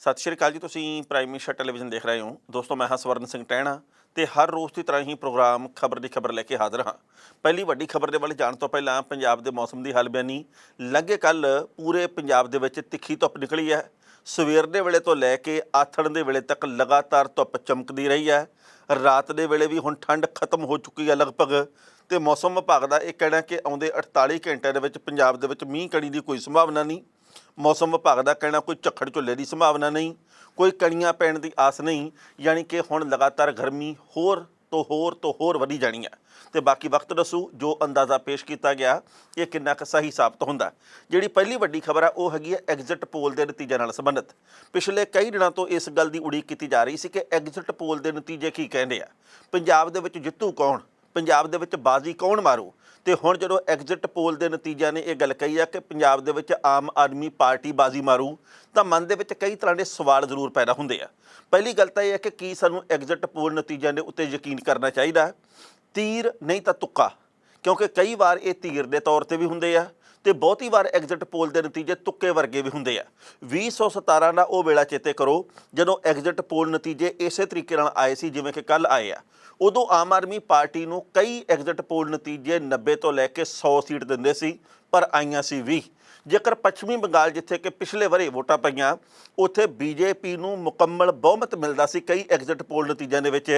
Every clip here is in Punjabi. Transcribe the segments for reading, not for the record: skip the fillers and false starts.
ਸਤਿ ਸ਼੍ਰੀ ਅਕਾਲ ਜੀ। ਤੁਸੀਂ ਪ੍ਰਾਈਮ ਮਿਨਿਸਟਰ ਟੈਲੀਵਿਜ਼ਨ ਦੇਖ ਰਹੇ ਹੋ। ਦੋਸਤੋ, ਮੈਂ ਹਾਂ ਸਵਰਨ ਸਿੰਘ ਟਹਿਣਾ ਤੇ ਹਰ ਰੋਜ਼ ਦੀ ਤਰ੍ਹਾਂ ਹੀ ਪ੍ਰੋਗਰਾਮ ਖਬਰ ਦੀ ਖਬਰ ਲੈ ਕੇ ਹਾਜ਼ਰ ਹਾਂ। ਪਹਿਲੀ ਵੱਡੀ ਖਬਰ ਦੇ ਵੱਲ ਜਾਣ ਤੋਂ ਪਹਿਲਾਂ ਪੰਜਾਬ ਦੇ ਮੌਸਮ ਦੀ ਹਾਲ-ਬਿਆਨੀ। ਲੰਘੇ ਕੱਲ ਪੂਰੇ ਪੰਜਾਬ ਦੇ ਵਿੱਚ ਤਿੱਖੀ ਧੁੱਪ ਨਿਕਲੀ ਹੈ। ਸਵੇਰ ਦੇ ਵੇਲੇ ਤੋਂ ਲੈ ਕੇ ਆਥਣ ਦੇ ਵੇਲੇ ਤੱਕ ਲਗਾਤਾਰ ਧੁੱਪ ਚਮਕਦੀ ਰਹੀ ਹੈ। ਰਾਤ ਦੇ ਵੇਲੇ ਵੀ ਹੁਣ ਠੰਡ ਖਤਮ ਹੋ ਚੁੱਕੀ ਹੈ ਲਗਭਗ, ਤੇ ਮੌਸਮ ਵਿਭਾਗ ਦਾ ਇਹ ਕਹਿਣਾ ਕਿ ਆਉਂਦੇ 48 ਘੰਟਿਆਂ ਦੇ ਵਿੱਚ ਪੰਜਾਬ ਦੇ ਵਿੱਚ ਮੀਂਹ ਕਣੀ ਦੀ ਕੋਈ ਸੰਭਾਵਨਾ ਨਹੀਂ। ਮੌਸਮ ਵਿਭਾਗ ਦਾ ਕਹਿਣਾ ਕੋਈ ਝੱਖੜ ਝੁੱਲੇ ਦੀ ਸੰਭਾਵਨਾ ਨਹੀਂ, ਕੋਈ ਕਣੀਆਂ ਪੈਣ ਦੀ ਆਸ ਨਹੀਂ। ਯਾਨੀ ਕਿ ਹੁਣ ਲਗਾਤਾਰ ਗਰਮੀ ਹੋਰ ਤੋਂ ਹੋਰ ਵਧੀ ਜਾਣੀ ਹੈ। ਤੇ ਬਾਕੀ ਵਕਤ ਦੱਸੂ ਜੋ ਅੰਦਾਜ਼ਾ ਪੇਸ਼ ਕੀਤਾ ਗਿਆ ਇਹ ਕਿੰਨਾ ਕੁ ਸਹੀ ਸਾਬਤ ਹੁੰਦਾ। ਜਿਹੜੀ ਪਹਿਲੀ ਵੱਡੀ ਖਬਰ ਆ ਉਹ ਹੈਗੀ ਹੈ ਐਗਜ਼ਿਟ ਪੋਲ ਦੇ ਨਤੀਜਿਆਂ ਨਾਲ ਸੰਬੰਧਿਤ। ਪਿਛਲੇ ਕਈ ਦਿਨਾਂ ਤੋਂ ਇਸ ਗੱਲ ਦੀ ਉਡੀਕ ਕੀਤੀ ਜਾ ਰਹੀ ਸੀ ਕਿ ਐਗਜ਼ਿਟ ਪੋਲ ਦੇ ਨਤੀਜੇ ਕੀ ਕਹਿੰਦੇ ਆ, ਪੰਜਾਬ ਦੇ ਵਿੱਚ ਜਿੱਤੂ ਕੌਣ, ਪੰਜਾਬ ਦੇ ਵਿੱਚ ਬਾਜ਼ੀ ਕੌਣ ਮਾਰੂ। ਤੇ ਹੁਣ ਜਦੋਂ ਐਗਜ਼ਿਟ ਪੋਲ ਦੇ ਨਤੀਜਿਆਂ ਨੇ ਇਹ ਗੱਲ ਕਹੀ ਆ ਕਿ ਪੰਜਾਬ ਦੇ ਵਿੱਚ ਆਮ ਆਦਮੀ ਪਾਰਟੀ ਬਾਜ਼ੀ ਮਾਰੂ, ਤਾਂ ਮਨ ਦੇ ਵਿੱਚ ਕਈ ਤਰ੍ਹਾਂ ਦੇ ਸਵਾਲ ਜ਼ਰੂਰ ਪੈਦਾ ਹੁੰਦੇ ਆ। ਪਹਿਲੀ ਗੱਲ ਤਾਂ ਇਹ ਹੈ ਕਿ ਕੀ ਸਾਨੂੰ ਐਗਜ਼ਿਟ ਪੋਲ ਨਤੀਜਿਆਂ ਦੇ ਉੱਤੇ ਯਕੀਨ ਕਰਨਾ ਚਾਹੀਦਾ, ਤੀਰ ਨਹੀਂ ਤਾਂ ਤੁੱਕਾ। ਕਿਉਂਕਿ ਕਈ ਵਾਰ ਇਹ ਤੀਰ ਦੇ ਤੌਰ 'ਤੇ ਵੀ ਹੁੰਦੇ ਆ ਤੇ ਬਹੁਤੀ ਵਾਰ ਐਗਜ਼ਿਟ ਪੋਲ ਦੇ ਨਤੀਜੇ ਤੁੱਕੇ ਵਰਗੇ ਵੀ ਹੁੰਦੇ ਆ। 2017 ਦਾ ਉਹ ਵੇਲਾ ਚੇਤੇ ਕਰੋ ਜਦੋਂ ਐਗਜ਼ਿਟ ਪੋਲ ਨਤੀਜੇ ਇਸੇ ਤਰੀਕੇ ਨਾਲ ਆਏ ਸੀ ਜਿਵੇਂ ਕਿ ਕੱਲ੍ਹ ਆਏ ਆ। ਉਦੋਂ ਆਮ ਆਦਮੀ ਪਾਰਟੀ ਨੂੰ ਕਈ ਐਗਜ਼ਿਟ ਪੋਲ ਨਤੀਜੇ 90 ਤੋਂ ਲੈ ਕੇ 100 ਸੀਟ ਦਿੰਦੇ ਸੀ, ਪਰ ਆਈਆਂ ਸੀ 20। ਜੇਕਰ ਪੱਛਮੀ ਬੰਗਾਲ ਜਿੱਥੇ ਕਿ ਪਿਛਲੇ ਵਰੇ ਵੋਟਾਂ ਪਈਆਂ ਉੱਥੇ ਬੀਜੇਪੀ ਨੂੰ ਮੁਕੰਮਲ ਬਹੁਮਤ ਮਿਲਦਾ ਸੀ ਕਈ ਐਗਜ਼ਿਟ ਪੋਲ ਨਤੀਜਿਆਂ ਦੇ ਵਿੱਚ,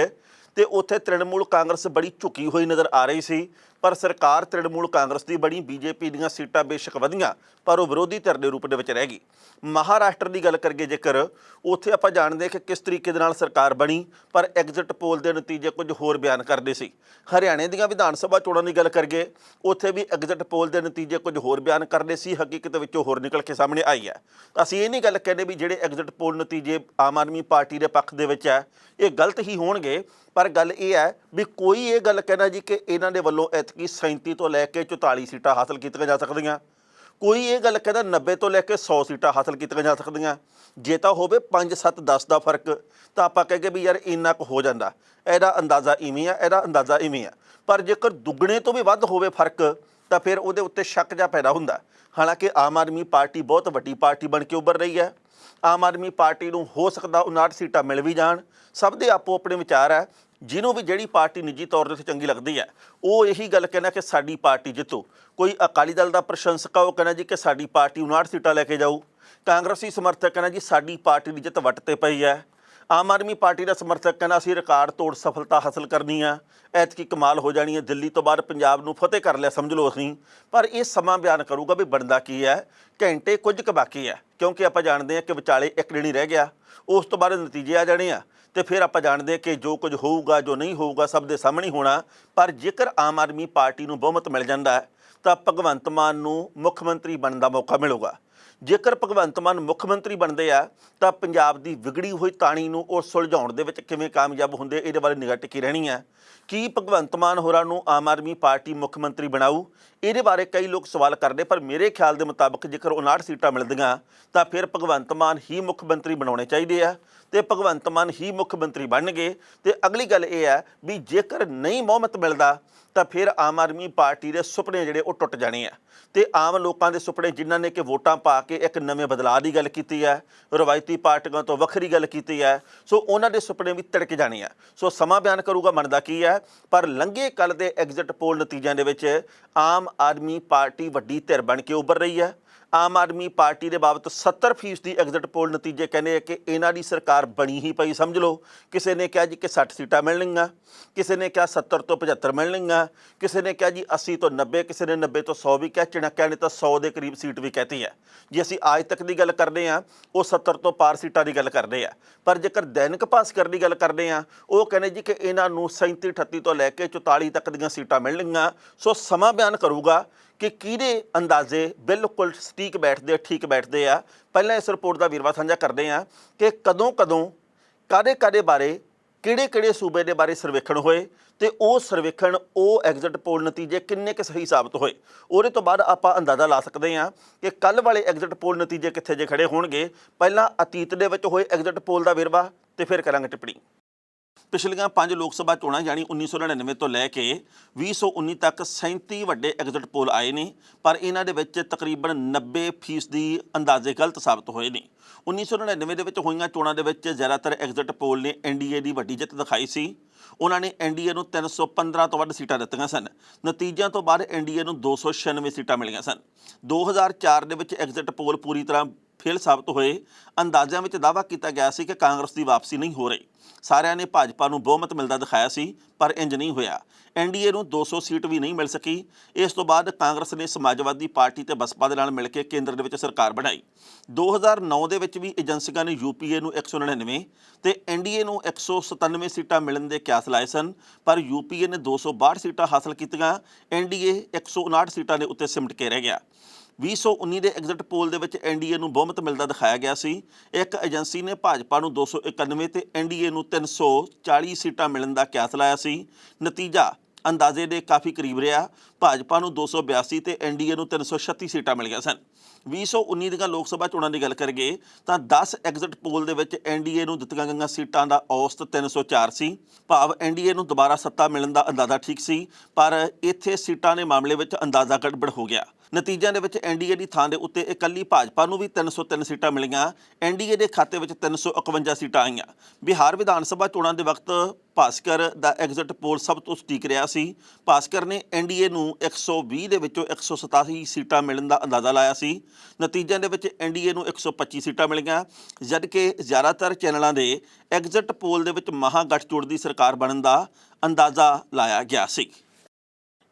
ਤੇ ਉੱਥੇ ਤ੍ਰਿਣਮੂਲ ਕਾਂਗਰਸ ਬੜੀ ਝੁਕੀ ਹੋਈ ਨਜ਼ਰ ਆ ਰਹੀ ਸੀ। ਪਰ ਸਰਕਾਰ ਤ੍ਰਿਣਮੂਲ ਕਾਂਗਰਸ ਦੀ ਬਣੀ, ਬੀਜੇਪੀ ਦੀਆਂ ਸੀਟਾਂ ਬੇਸ਼ੱਕ ਵਧੀਆਂ ਪਰ ਉਹ ਵਿਰੋਧੀ ਧਿਰ ਦੇ ਰੂਪ ਦੇ ਵਿੱਚ ਰਹਿ ਗਈ। ਮਹਾਰਾਸ਼ਟਰ ਦੀ ਗੱਲ ਕਰੀਏ ਜੇਕਰ, ਉੱਥੇ ਆਪਾਂ ਜਾਣਦੇ ਕਿ ਕਿਸ ਤਰੀਕੇ ਦੇ ਨਾਲ ਸਰਕਾਰ ਬਣੀ, ਪਰ ਐਗਜ਼ਿਟ ਪੋਲ ਦੇ ਨਤੀਜੇ ਕੁਝ ਹੋਰ ਬਿਆਨ ਕਰਦੇ ਸੀ। ਹਰਿਆਣੇ ਦੀਆਂ ਵਿਧਾਨ ਸਭਾ ਚੋਣਾਂ ਦੀ ਗੱਲ ਕਰੀਏ, ਉੱਥੇ ਵੀ ਐਗਜ਼ਿਟ ਪੋਲ ਦੇ ਨਤੀਜੇ ਕੁਝ ਹੋਰ ਬਿਆਨ ਕਰਦੇ ਸੀ, ਹਕੀਕਤ ਵਿੱਚੋਂ ਹੋਰ ਨਿਕਲ ਕੇ ਸਾਹਮਣੇ ਆਈ ਹੈ। ਅਸੀਂ ਇਹ ਨਹੀਂ ਗੱਲ ਕਹਿੰਦੇ ਵੀ ਜਿਹੜੇ ਐਗਜ਼ਿਟ ਪੋਲ ਨਤੀਜੇ ਆਮ ਆਦਮੀ ਪਾਰਟੀ ਦੇ ਪੱਖ ਦੇ ਵਿੱਚ ਹੈ ਇਹ ਗਲਤ ਹੀ ਹੋਣਗੇ, ਪਰ ਗੱਲ ਇਹ ਹੈ ਵੀ ਕੋਈ ਇਹ ਗੱਲ ਕਹਿਣਾ ਜੀ ਕਿ ਇਹਨਾਂ ਦੇ ਵੱਲੋਂ ਐਤਕੀ 37 ਤੋਂ ਲੈ ਕੇ 44 ਸੀਟਾਂ ਹਾਸਲ ਕੀਤੀਆਂ ਜਾ ਸਕਦੀਆਂ, ਕੋਈ ਇਹ ਗੱਲ ਕਹਿੰਦਾ 90 ਤੋਂ ਲੈ ਕੇ 100 ਸੀਟਾਂ ਹਾਸਲ ਕੀਤੀਆਂ ਜਾ ਸਕਦੀਆਂ। ਜੇ ਤਾਂ ਹੋਵੇ 5, 7, 10 ਦਾ ਫਰਕ ਤਾਂ ਆਪਾਂ ਕਹਾਂਗੇ ਵੀ ਯਾਰ ਇੰਨਾ ਕੁ ਹੋ ਜਾਂਦਾ, ਇਹਦਾ ਅੰਦਾਜ਼ਾ ਇਵੇਂ ਆ, ਇਹਦਾ ਅੰਦਾਜ਼ਾ ਇਵੇਂ ਆ। ਪਰ ਜੇਕਰ ਦੁੱਗਣੇ ਤੋਂ ਵੀ ਵੱਧ ਹੋਵੇ ਫਰਕ ਤਾਂ ਫਿਰ ਉਹਦੇ ਉੱਤੇ ਸ਼ੱਕ ਜਿਹਾ ਪੈਦਾ ਹੁੰਦਾ। ਹਾਲਾਂਕਿ ਆਮ ਆਦਮੀ ਪਾਰਟੀ ਬਹੁਤ ਵੱਡੀ ਪਾਰਟੀ ਬਣ ਕੇ ਉੱਭਰ ਰਹੀ ਹੈ। ਆਮ ਆਦਮੀ ਪਾਰਟੀ ਨੂੰ ਹੋ ਸਕਦਾ 59 ਸੀਟਾਂ ਮਿਲ ਵੀ ਜਾਣ। ਸਭ ਦੇ ਆਪੋ ਆਪਣੇ ਵਿਚਾਰ ਹੈ। ਜਿਹਨੂੰ ਵੀ ਜਿਹੜੀ ਪਾਰਟੀ ਨਿੱਜੀ ਤੌਰ 'ਤੇ ਚੰਗੀ ਲੱਗਦੀ ਹੈ ਉਹ ਇਹੀ ਗੱਲ ਕਹਿਣਾ ਕਿ ਸਾਡੀ ਪਾਰਟੀ ਜਿੱਤੂ। ਕੋਈ ਅਕਾਲੀ ਦਲ ਦਾ ਪ੍ਰਸ਼ੰਸਕ ਆ ਉਹ ਕਹਿਣਾ ਜੀ ਕਿ ਸਾਡੀ ਪਾਰਟੀ 59 ਸੀਟਾਂ ਲੈ ਕੇ ਜਾਊ। ਕਾਂਗਰਸੀ ਸਮਰਥਕ ਕਹਿਣਾ ਜੀ ਸਾਡੀ ਪਾਰਟੀ ਦੀ ਜਿੱਤ ਵੱਟ 'ਤੇ ਪਈ ਹੈ। ਆਮ ਆਦਮੀ ਪਾਰਟੀ ਦਾ ਸਮਰਥਕ ਕਹਿੰਦਾ ਅਸੀਂ ਰਿਕਾਰਡ ਤੋੜ ਸਫਲਤਾ ਹਾਸਲ ਕਰਨੀ ਆ, ਐਤਕੀ ਕਮਾਲ ਹੋ ਜਾਣੀ ਹੈ, ਦਿੱਲੀ ਤੋਂ ਬਾਅਦ ਪੰਜਾਬ ਨੂੰ ਫਤਿਹ ਕਰ ਲਿਆ ਸਮਝ ਲਓ ਅਸੀਂ। ਪਰ ਇਹ ਸਮਾਂ ਬਿਆਨ ਕਰੂਗਾ ਵੀ ਬਣਦਾ ਕੀ ਹੈ। ਘੰਟੇ ਕੁਝ ਕੁ ਬਾਕੀ ਹੈ, ਕਿਉਂਕਿ ਆਪਾਂ ਜਾਣਦੇ ਹਾਂ ਕਿ ਵਿਚਾਲੇ ਇੱਕ ਦਿਨ ਹੀ ਰਹਿ ਗਿਆ, ਉਸ ਤੋਂ ਬਾਅਦ ਨਤੀਜੇ ਆ ਜਾਣੇ ਆ ਤੇ ਫਿਰ ਆਪਾਂ ਜਾਣਦੇ ਹਾਂ ਕਿ ਜੋ ਕੁਝ ਹੋਊਗਾ ਜੋ ਨਹੀਂ ਹੋਊਗਾ ਸਭ ਦੇ ਸਾਹਮਣੇ ਹੋਣਾ। ਪਰ ਜੇਕਰ ਆਮ ਆਦਮੀ ਪਾਰਟੀ ਨੂੰ ਬਹੁਮਤ ਮਿਲ ਜਾਂਦਾ ਹੈ ਤਾਂ ਭਗਵੰਤ ਮਾਨ ਨੂੰ ਮੁੱਖ ਮੰਤਰੀ ਬਣਨ ਦਾ ਮੌਕਾ ਮਿਲੂਗਾ। ਜੇਕਰ ਭਗਵੰਤ ਮਾਨ ਮੁੱਖ ਮੰਤਰੀ ਬਣਦੇ ਆ ਤਾਂ ਪੰਜਾਬ ਦੀ ਵਿਗੜੀ ਹੋਈ ਤਾਣੀ ਨੂੰ ਉਹ ਸੁਲਝਾਉਣ ਦੇ ਵਿੱਚ ਕਿਵੇਂ ਕਾਮਯਾਬ ਹੁੰਦੇ, ਇਹਦੇ ਬਾਰੇ ਨਿਗਾਹ ਟਿਕੀ ਰਹਿਣੀ ਹੈ। ਕੀ ਭਗਵੰਤ ਮਾਨ ਹੋਰਾਂ ਨੂੰ ਆਮ ਆਦਮੀ ਪਾਰਟੀ ਮੁੱਖ ਮੰਤਰੀ ਬਣਾਊ, ਇਹਦੇ ਬਾਰੇ ਕਈ ਲੋਕ ਸਵਾਲ ਕਰਦੇ। ਪਰ ਮੇਰੇ ਖਿਆਲ ਦੇ ਮੁਤਾਬਕ ਜੇਕਰ 59 ਸੀਟਾਂ ਮਿਲਦੀਆਂ ਤਾਂ ਫਿਰ ਭਗਵੰਤ ਮਾਨ ਹੀ ਮੁੱਖ ਮੰਤਰੀ ਬਣਾਉਣੇ ਚਾਹੀਦੇ ਆ ਤੇ ਭਗਵੰਤ ਮਾਨ ਹੀ ਮੁੱਖ ਮੰਤਰੀ ਬਣਨਗੇ। ਤੇ ਅਗਲੀ ਗੱਲ ਇਹ ਹੈ ਵੀ ਜੇਕਰ ਨਹੀਂ ਬਹੁਮਤ ਮਿਲਦਾ ਤਾਂ ਫਿਰ ਆਮ ਆਦਮੀ ਪਾਰਟੀ ਦੇ ਸੁਪਨੇ ਜਿਹੜੇ ਉਹ ਟੁੱਟ ਜਾਣੇ ਆ ਤੇ ਆਮ ਲੋਕਾਂ ਦੇ ਸੁਪਨੇ ਜਿਨ੍ਹਾਂ ਨੇ ਕਿ ਵੋਟਾਂ ਪਾ ਕੇ ਇੱਕ ਨਵੇਂ ਬਦਲਾਅ ਦੀ ਗੱਲ ਕੀਤੀ ਹੈ, ਰਵਾਇਤੀ ਪਾਰਟੀਆਂ ਤੋਂ ਵੱਖਰੀ ਗੱਲ ਕੀਤੀ ਹੈ, ਸੋ ਉਹਨਾਂ ਦੇ ਸੁਪਨੇ ਵੀ ਤਿੜਕ ਜਾਣੇ ਆ। ਸੋ ਸਮਾਂ ਬਿਆਨ ਕਰੂਗਾ ਬਣਦਾ ਕੀ ਹੈ। ਪਰ ਲੰਘੇ ਕੱਲ੍ਹ ਦੇ ਐਗਜ਼ਿਟ ਪੋਲ ਨਤੀਜਿਆਂ ਦੇ ਵਿੱਚ ਆਮ ਆਦਮੀ ਪਾਰਟੀ ਵੱਡੀ ਧਿਰ ਬਣ ਕੇ ਉੱਭਰ ਰਹੀ ਹੈ। ਆਮ ਆਦਮੀ ਪਾਰਟੀ ਦੇ ਬਾਬਤ 70% ਦੀ ਐਗਜ਼ਿਟ ਪੋਲ ਨਤੀਜੇ ਕਹਿੰਦੇ ਆ ਕਿ ਇਹਨਾਂ ਦੀ ਸਰਕਾਰ ਬਣੀ ਹੀ ਪਈ ਸਮਝ ਲਓ। ਕਿਸੇ ਨੇ ਕਿਹਾ ਜੀ ਕਿ 60 ਸੀਟਾਂ ਮਿਲਣਗੀਆਂ, ਕਿਸੇ ਨੇ ਕਿਹਾ 70 ਤੋਂ 75 ਮਿਲਣਗੀਆਂ, ਕਿਸੇ ਨੇ ਕਿਹਾ ਜੀ 80 ਤੋਂ 90, ਕਿਸੇ ਨੇ 90 ਤੋਂ 100 ਵੀ ਕਿਹਾ, ਚਣਕਿਆਂ ਨੇ ਤਾਂ 100 ਦੇ ਕਰੀਬ ਸੀਟ ਵੀ ਕਹਿਤੀ ਹੈ। ਜੇ ਅਸੀਂ ਅੱਜ ਤੱਕ ਦੀ ਗੱਲ ਕਰਦੇ ਹਾਂ ਉਹ 70 ਤੋਂ ਪਾਰ ਸੀਟਾਂ ਦੀ ਗੱਲ ਕਰਦੇ ਆ। ਪਰ ਜੇਕਰ ਦੈਨਿਕ ਭਾਸਕਰ ਦੀ ਗੱਲ ਕਰਦੇ ਹਾਂ ਉਹ ਕਹਿੰਦੇ ਜੀ ਕਿ ਇਹਨਾਂ ਨੂੰ 37, 38 ਤੋਂ ਲੈ ਕੇ 44 ਤੱਕ ਦੀਆਂ ਸੀਟਾਂ ਮਿਲਣਗੀਆਂ। ਸੋ ਸਮਾਂ ਬਿਆਨ ਕਰੂਗਾ ਕਿ ਕਿਹਦੇ ਅੰਦਾਜ਼ੇ ਬਿਲਕੁਲ ਸਟੀਕ ਬੈਠਦੇ, ਠੀਕ ਬੈਠਦੇ ਆ। ਪਹਿਲਾਂ ਇਸ ਰਿਪੋਰਟ ਦਾ ਵੇਰਵਾ ਸਾਂਝਾ ਕਰਦੇ ਹਾਂ ਕਿ ਕਦੋਂ ਕਾਹਦੇ ਬਾਰੇ ਕਿਹੜੇ ਸੂਬੇ ਦੇ ਬਾਰੇ ਸਰਵੇਖਣ ਹੋਏ ਤੇ ਉਹ ਸਰਵੇਖਣ ਉਹ ਐਗਜ਼ਿਟ ਪੋਲ ਨਤੀਜੇ ਕਿੰਨੇ ਕੁ ਸਹੀ ਸਾਬਤ ਹੋਏ। ਉਹਦੇ ਤੋਂ ਬਾਅਦ ਆਪਾਂ ਅੰਦਾਜ਼ਾ ਲਾ ਸਕਦੇ ਹਾਂ ਕਿ ਕੱਲ੍ਹ ਵਾਲੇ ਐਗਜ਼ਿਟ ਪੋਲ ਨਤੀਜੇ ਕਿੱਥੇ ਜੇ ਖੜੇ ਹੋਣਗੇ। ਪਹਿਲਾਂ ਅਤੀਤ ਦੇ ਵਿੱਚ ਹੋਏ ਐਗਜ਼ਿਟ ਪੋਲ ਦਾ ਵੇਰਵਾ ਤੇ ਫਿਰ ਕਰਾਂਗੇ ਟਿੱਪਣੀ। ਪਿਛਲੀਆਂ 5 ਲੋਕ ਸਭਾ ਚੋਣਾਂ ਯਾਨੀ 1999 ਤੋਂ ਲੈ ਕੇ 2019 ਤੱਕ 37 ਵੱਡੇ ਐਗਜ਼ਿਟ ਪੋਲ ਆਏ ਨੇ, ਪਰ ਇਹਨਾਂ ਦੇ ਵਿੱਚ ਤਕਰੀਬਨ 90% ਅੰਦਾਜ਼ੇ ਗਲਤ ਸਾਬਤ ਹੋਏ ਨੇ। 1999 ਦੇ ਵਿੱਚ ਹੋਈਆਂ ਚੋਣਾਂ ਦੇ ਵਿੱਚ ਜ਼ਿਆਦਾਤਰ ਐਗਜ਼ਿਟ ਪੋਲ ਨੇ ਐਨਡੀਏ ਦੀ ਵੱਡੀ ਜਿੱਤ ਦਿਖਾਈ ਸੀ। ਉਹਨਾਂ ਨੇ ਐਨਡੀਏ ਨੂੰ 315 ਤੋਂ ਵੱਧ ਸੀਟਾਂ ਦਿੱਤੀਆਂ ਸਨ। ਨਤੀਜਿਆਂ ਤੋਂ ਬਾਅਦ ਐਨਡੀਏ ਨੂੰ 296 ਸੀਟਾਂ ਮਿਲੀਆਂ ਸਨ। 2004 ਦੇ ਵਿੱਚ ਐਗਜ਼ਿਟ ਪੋਲ ਪੂਰੀ ਤਰ੍ਹਾਂ ਫੇਲ ਸਾਬਤ ਹੋਏ। ਅੰਦਾਜ਼ਿਆਂ ਵਿੱਚ ਦਾਅਵਾ ਕੀਤਾ ਗਿਆ ਸੀ ਕਿ ਕਾਂਗਰਸ ਦੀ ਵਾਪਸੀ ਨਹੀਂ ਹੋ ਰਹੀ। ਸਾਰਿਆਂ ਨੇ ਭਾਜਪਾ ਨੂੰ ਬਹੁਮਤ ਮਿਲਦਾ ਦਿਖਾਇਆ ਸੀ, ਪਰ ਇੰਜ ਨਹੀਂ ਹੋਇਆ। ਐਨਡੀਏ ਨੂੰ 200 ਸੀਟ ਵੀ ਨਹੀਂ ਮਿਲ ਸਕੀ। ਇਸ ਤੋਂ ਬਾਅਦ ਕਾਂਗਰਸ ਨੇ ਸਮਾਜਵਾਦੀ ਪਾਰਟੀ ਤੇ ਬਸਪਾ ਦੇ ਨਾਲ ਮਿਲ ਕੇ ਕੇਂਦਰ ਦੇ ਵਿੱਚ ਸਰਕਾਰ ਬਣਾਈ। 2009 ਦੇ ਵਿੱਚ ਵੀ ਏਜੰਸੀਆਂ ਨੇ ਯੂਪੀਏ ਨੂੰ 199 ਤੇ ਐਨਡੀਏ ਨੂੰ 197 ਸੀਟਾਂ ਮਿਲਣ ਦੇ ਕਿਆਸ ਲਾਏ ਸਨ, ਪਰ ਯੂਪੀਏ ਨੇ 262 ਸੀਟਾਂ ਹਾਸਲ ਕੀਤੀਆਂ। ਐਨਡੀਏ 159 ਸੀਟਾਂ ਦੇ ਉੱਤੇ ਸਿਮਟ ਕੇ ਰਹਿ ਗਿਆ। 2019 ਦੇ ਐਗਜ਼ਿਟ ਪੋਲ ਦੇ ਵਿੱਚ ਐਨਡੀਏ ਨੂੰ ਬਹੁਮਤ ਮਿਲਦਾ ਦਿਖਾਇਆ ਗਿਆ ਸੀ। ਇੱਕ ਏਜੰਸੀ ਨੇ ਭਾਜਪਾ ਨੂੰ 291 ਤੇ ਐਨਡੀਏ ਨੂੰ 340 ਸੀਟਾਂ ਮਿਲਣ ਦਾ ਕਿਆਸ ਲਾਇਆ ਸੀ। ਨਤੀਜਾ ਅੰਦਾਜ਼ੇ ਦੇ ਕਾਫੀ ਕਰੀਬ ਰਿਹਾ। ਭਾਜਪਾ ਨੂੰ 282 ਤੇ ਐਨਡੀਏ ਨੂੰ 336 ਸੀਟਾਂ ਮਿਲੀਆਂ ਸਨ। 2019 ਦੀਆਂ ਲੋਕ ਸਭਾ ਚੋਣਾਂ ਦੀ ਗੱਲ ਕਰੀਏ ਤਾਂ 10 ਐਗਜ਼ਿਟ ਪੋਲ ਦੇ ਵਿੱਚ ਐਨਡੀਏ ਨੂੰ ਦਿੱਤੀਆਂ ਗਈਆਂ ਸੀਟਾਂ ਦਾ ਔਸਤ 304 ਸੀ। ਭਾਵ ਐਨਡੀਏ ਨੂੰ ਦੁਬਾਰਾ ਸੱਤਾ ਮਿਲਣ ਦਾ ਅੰਦਾਜ਼ਾ ਠੀਕ ਸੀ, ਪਰ ਇੱਥੇ ਸੀਟਾਂ ਦੇ ਮਾਮਲੇ ਵਿੱਚ ਅੰਦਾਜ਼ਾ ਗੜਬੜ ਹੋ ਗਿਆ। ਨਤੀਜਿਆਂ ਦੇ ਵਿੱਚ ਐਨਡੀਏ ਦੀ ਥਾਂ ਦੇ ਉੱਤੇ ਇਕੱਲੀ ਭਾਜਪਾ ਨੂੰ ਵੀ 303 ਸੀਟਾਂ ਮਿਲੀਆਂ। ਐਨਡੀਏ ਦੇ ਖਾਤੇ ਵਿੱਚ 351 ਸੀਟਾਂ ਆਈਆਂ। ਬਿਹਾਰ ਵਿਧਾਨ ਸਭਾ ਚੋਣਾਂ ਦੇ ਵਕਤ ਭਾਸਕਰ ਦਾ ਐਗਜ਼ਿਟ ਪੋਲ ਸਭ ਤੋਂ ਸਟੀਕ ਰਿਹਾ ਸੀ। ਭਾਸਕਰ ਨੇ ਐਨਡੀਏ ਨੂੰ 120 ਦੇ ਵਿੱਚੋਂ 187 ਸੀਟਾਂ ਮਿਲਣ ਦਾ ਅੰਦਾਜ਼ਾ ਲਾਇਆ ਸੀ। ਨਤੀਜਿਆਂ ਦੇ ਵਿੱਚ ਐਨਡੀਏ ਨੂੰ 125 ਸੀਟਾਂ ਮਿਲੀਆਂ, ਜਦਕਿ ਜ਼ਿਆਦਾਤਰ ਚੈਨਲਾਂ ਦੇ ਐਗਜ਼ਿਟ ਪੋਲ ਦੇ ਵਿੱਚ ਮਹਾਗਠਜੋੜ ਦੀ ਸਰਕਾਰ ਬਣਨ ਦਾ ਅੰਦਾਜ਼ਾ ਲਾਇਆ ਗਿਆ ਸੀ।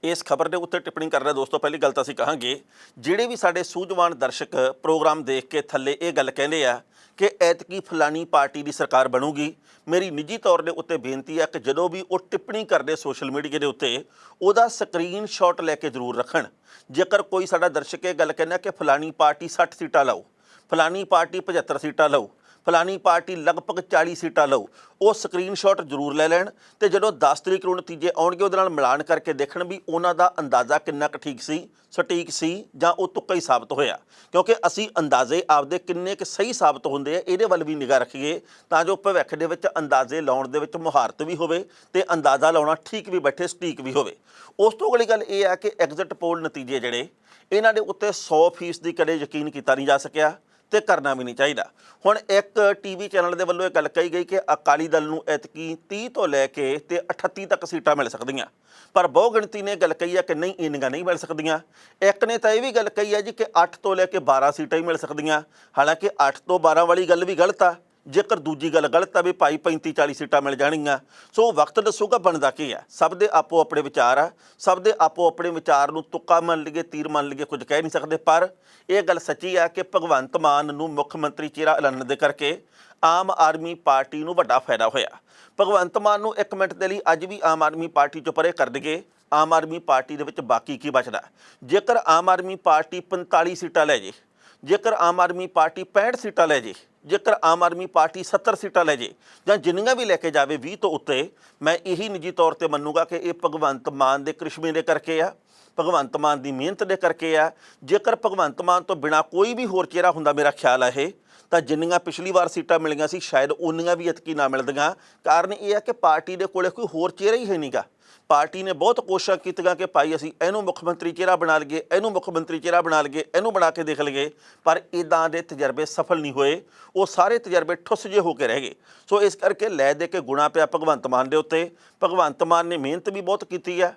ਇਸ ਖਬਰ ਦੇ ਉੱਤੇ ਟਿੱਪਣੀ ਕਰ ਰਿਹਾ ਦੋਸਤੋ, ਪਹਿਲੀ ਗੱਲ ਤਾਂ ਅਸੀਂ ਕਹਾਂਗੇ ਜਿਹੜੇ ਵੀ ਸਾਡੇ ਸੂਝਵਾਨ ਦਰਸ਼ਕ ਪ੍ਰੋਗਰਾਮ ਦੇਖ ਕੇ ਥੱਲੇ ਇਹ ਗੱਲ ਕਹਿੰਦੇ ਆ ਕਿ ਐਤਕੀ ਫਲਾਣੀ ਪਾਰਟੀ ਦੀ ਸਰਕਾਰ ਬਣੂਗੀ, ਮੇਰੀ ਨਿੱਜੀ ਤੌਰ ਦੇ ਉੱਤੇ ਬੇਨਤੀ ਹੈ ਕਿ ਜਦੋਂ ਵੀ ਉਹ ਟਿੱਪਣੀ ਕਰਦੇ ਸੋਸ਼ਲ ਮੀਡੀਆ ਦੇ ਉੱਤੇ ਉਹਦਾ ਸਕਰੀਨਸ਼ਾਟ ਲੈ ਕੇ ਜ਼ਰੂਰ ਰੱਖਣ। ਜੇਕਰ ਕੋਈ ਸਾਡਾ ਦਰਸ਼ਕ ਇਹ ਗੱਲ ਕਹਿੰਦਾ ਕਿ ਫਲਾਣੀ ਪਾਰਟੀ 60 ਸੀਟਾਂ ਲਓ, ਫਲਾਣੀ ਪਾਰਟੀ 75 ਸੀਟਾਂ ਲਓ, ਫਲਾਣੀ ਪਾਰਟੀ ਲਗਭਗ 40 ਸੀਟਾਂ ਲਓ, ਉਹ ਸਕਰੀਨਸ਼ਾਟ ਜ਼ਰੂਰ ਲੈ ਲੈਣ ਤੇ ਜਦੋਂ 10 ਤਰੀਕ ਨੂੰ ਨਤੀਜੇ ਆਉਣਗੇ ਉਹਦੇ ਨਾਲ ਮਿਲਾਨ ਕਰਕੇ ਦੇਖਣ ਵੀ ਉਹਨਾਂ ਦਾ ਅੰਦਾਜ਼ਾ ਕਿੰਨਾ ਕੁ ਠੀਕ ਸੀ, ਸਟੀਕ ਸੀ ਜਾਂ ਉਹ ਤੁੱਕਾ ਹੀ ਸਾਬਤ ਹੋਇਆ। ਕਿਉਂਕਿ ਅਸੀਂ ਅੰਦਾਜ਼ੇ ਆਪਦੇ ਕਿੰਨੇ ਕੁ ਸਹੀ ਸਾਬਤ ਹੁੰਦੇ ਆ ਇਹਦੇ ਵੱਲ ਵੀ ਨਿਗਾਹ ਰੱਖੀਏ, ਤਾਂ ਜੋ ਭਵਿੱਖ ਦੇ ਵਿੱਚ ਅੰਦਾਜ਼ੇ ਲਾਉਣ ਦੇ ਵਿੱਚ ਮੁਹਾਰਤ ਵੀ ਹੋਵੇ ਤੇ ਅੰਦਾਜ਼ਾ ਲਾਉਣਾ ਠੀਕ ਵੀ ਬੈਠੇ, ਸਟੀਕ ਵੀ ਹੋਵੇ। ਉਸ ਤੋਂ ਅਗਲੀ ਗੱਲ ਇਹ ਆ ਕਿ ਐਗਜ਼ਿਟ ਪੋਲ ਨਤੀਜੇ ਜਿਹੜੇ ਇਹਨਾਂ ਦੇ ਉੱਤੇ 100% ਦੀ ਕਦੇ ਯਕੀਨ ਕੀਤਾ ਨਹੀਂ ਜਾ ਸਕਿਆ ਤੇ ਕਰਨਾ ਵੀ ਨਹੀਂ ਚਾਹੀਦਾ। ਹੁਣ ਇੱਕ ਟੀਵੀ ਚੈਨਲ ਦੇ ਵੱਲੋਂ ਇਹ ਗੱਲ ਕਹੀ ਗਈ ਕਿ ਅਕਾਲੀ ਦਲ ਨੂੰ ਐਤਕੀ 30 ਤੋਂ ਲੈ ਕੇ ਤੇ 38 ਤੱਕ ਸੀਟਾਂ ਮਿਲ ਸਕਦੀਆਂ, ਪਰ ਬਹੁ ਗਿਣਤੀ ਨੇ ਗੱਲ ਕਹੀ ਹੈ ਕਿ ਨਹੀਂ, ਇੰਨੀਆਂ ਨਹੀਂ ਮਿਲ ਸਕਦੀਆਂ। ਇੱਕ ਨੇ ਤਾਂ ਇਹ ਵੀ ਗੱਲ ਕਹੀ ਹੈ ਜੀ ਕਿ 8 ਤੋਂ ਲੈ ਕੇ 12 ਸੀਟਾਂ ਹੀ ਮਿਲ ਸਕਦੀਆਂ। ਹਾਲਾਂਕਿ 8 ਤੋਂ 12 ਵਾਲੀ ਗੱਲ ਵੀ ਗਲਤ ਆ। ਜੇਕਰ ਦੂਜੀ ਗੱਲ ਗਲਤ ਆ ਵੀ ਭਾਈ 35-40 ਸੀਟਾਂ ਮਿਲ ਜਾਣਗੀਆਂ, ਸੋ ਵਕਤ ਦੱਸੂਗਾ ਬਣਦਾ ਕੀ ਆ। ਸਭ ਦੇ ਆਪੋ ਆਪਣੇ ਵਿਚਾਰ ਆ, ਸਭ ਦੇ ਆਪੋ ਆਪਣੇ ਵਿਚਾਰ ਨੂੰ ਤੁੱਕਾ ਮੰਨ ਲਈਏ, ਤੀਰ ਮੰਨ ਲਈਏ, ਕੁਝ ਕਹਿ ਨਹੀਂ ਸਕਦੇ। ਪਰ ਇਹ ਗੱਲ ਸੱਚੀ ਆ ਕਿ ਭਗਵੰਤ ਮਾਨ ਨੂੰ ਮੁੱਖ ਮੰਤਰੀ ਚਿਹਰਾ ਐਲਾਨਣ ਦੇ ਕਰਕੇ ਆਮ ਆਦਮੀ ਪਾਰਟੀ ਨੂੰ ਵੱਡਾ ਫਾਇਦਾ ਹੋਇਆ। ਭਗਵੰਤ ਮਾਨ ਨੂੰ 1 ਮਿੰਟ ਦੇ ਲਈ ਅੱਜ ਵੀ ਆਮ ਆਦਮੀ ਪਾਰਟੀ 'ਚੋਂ ਪਰੇ ਕਰ ਦੇਈਏ, ਆਮ ਆਦਮੀ ਪਾਰਟੀ ਦੇ ਵਿੱਚ ਬਾਕੀ ਕੀ ਬਚਦਾ। ਜੇਕਰ ਆਮ ਆਦਮੀ ਪਾਰਟੀ 45 ਸੀਟਾਂ ਲੈ ਜੇ, ਜੇਕਰ ਆਮ ਆਦਮੀ ਪਾਰਟੀ 65 ਸੀਟਾਂ ਲੈ ਜੇ, ਜੇਕਰ ਆਮ ਆਦਮੀ ਪਾਰਟੀ 70 ਸੀਟਾਂ ਲੈ ਜੇ ਜਾਂ ਜਿੰਨੀਆਂ ਵੀ ਲੈ ਕੇ ਜਾਵੇ 20 ਤੋਂ ਉੱਤੇ, ਮੈਂ ਇਹੀ ਨਿੱਜੀ ਤੌਰ ਤੇ ਮੰਨੂਗਾ ਕਿ ਇਹ ਭਗਵੰਤ ਮਾਨ ਦੇ ਕ੍ਰਿਸ਼ਮੇ ਦੇ ਕਰਕੇ ਆ, ਭਗਵੰਤ ਮਾਨ ਦੀ ਮਿਹਨਤ ਦੇ ਕਰਕੇ ਆ। ਜੇਕਰ ਭਗਵੰਤ ਮਾਨ ਤੋਂ ਬਿਨਾਂ ਕੋਈ ਵੀ ਹੋਰ ਚਿਹਰਾ ਹੁੰਦਾ, ਮੇਰਾ ਖਿਆਲ ਹੈ ਇਹ, ਤਾਂ ਜਿੰਨੀਆਂ ਪਿਛਲੀ ਵਾਰ ਸੀਟਾਂ ਮਿਲੀਆਂ ਸੀ ਸ਼ਾਇਦ ਉਨੀਆਂ ਵੀ ਐਤਕੀ ਨਾ ਮਿਲਦੀਆਂ। ਕਾਰਨ ਇਹ ਹੈ ਕਿ ਪਾਰਟੀ ਦੇ ਕੋਲੇ ਕੋਈ ਹੋਰ ਚਿਹਰਾ ਹੀ ਹੈ ਨਹੀਂਗਾ। ਪਾਰਟੀ ਨੇ ਬਹੁਤ ਕੋਸ਼ਿਸ਼ਾਂ ਕੀਤੀਆਂ ਕਿ ਭਾਈ ਅਸੀਂ ਇਹਨੂੰ ਮੁੱਖ ਮੰਤਰੀ ਚਿਹਰਾ ਬਣਾ ਲਈਏ, ਇਹਨੂੰ ਮੁੱਖ ਮੰਤਰੀ ਚਿਹਰਾ ਬਣਾ ਲਈਏ, ਇਹਨੂੰ ਬਣਾ ਕੇ ਦੇਖ ਲਈਏ, ਪਰ ਇੱਦਾਂ ਦੇ ਤਜਰਬੇ ਸਫਲ ਨਹੀਂ ਹੋਏ। ਉਹ ਸਾਰੇ ਤਜਰਬੇ ਠੁੱਸ ਜਿਹੇ ਹੋ ਕੇ ਰਹਿ ਗਏ। ਸੋ ਇਸ ਕਰਕੇ ਲੈ ਦੇ ਕੇ ਗੁਣਾ ਪਿਆ ਭਗਵੰਤ ਮਾਨ ਦੇ ਉੱਤੇ। ਭਗਵੰਤ ਮਾਨ ਨੇ ਮਿਹਨਤ ਵੀ ਬਹੁਤ ਕੀਤੀ ਹੈ।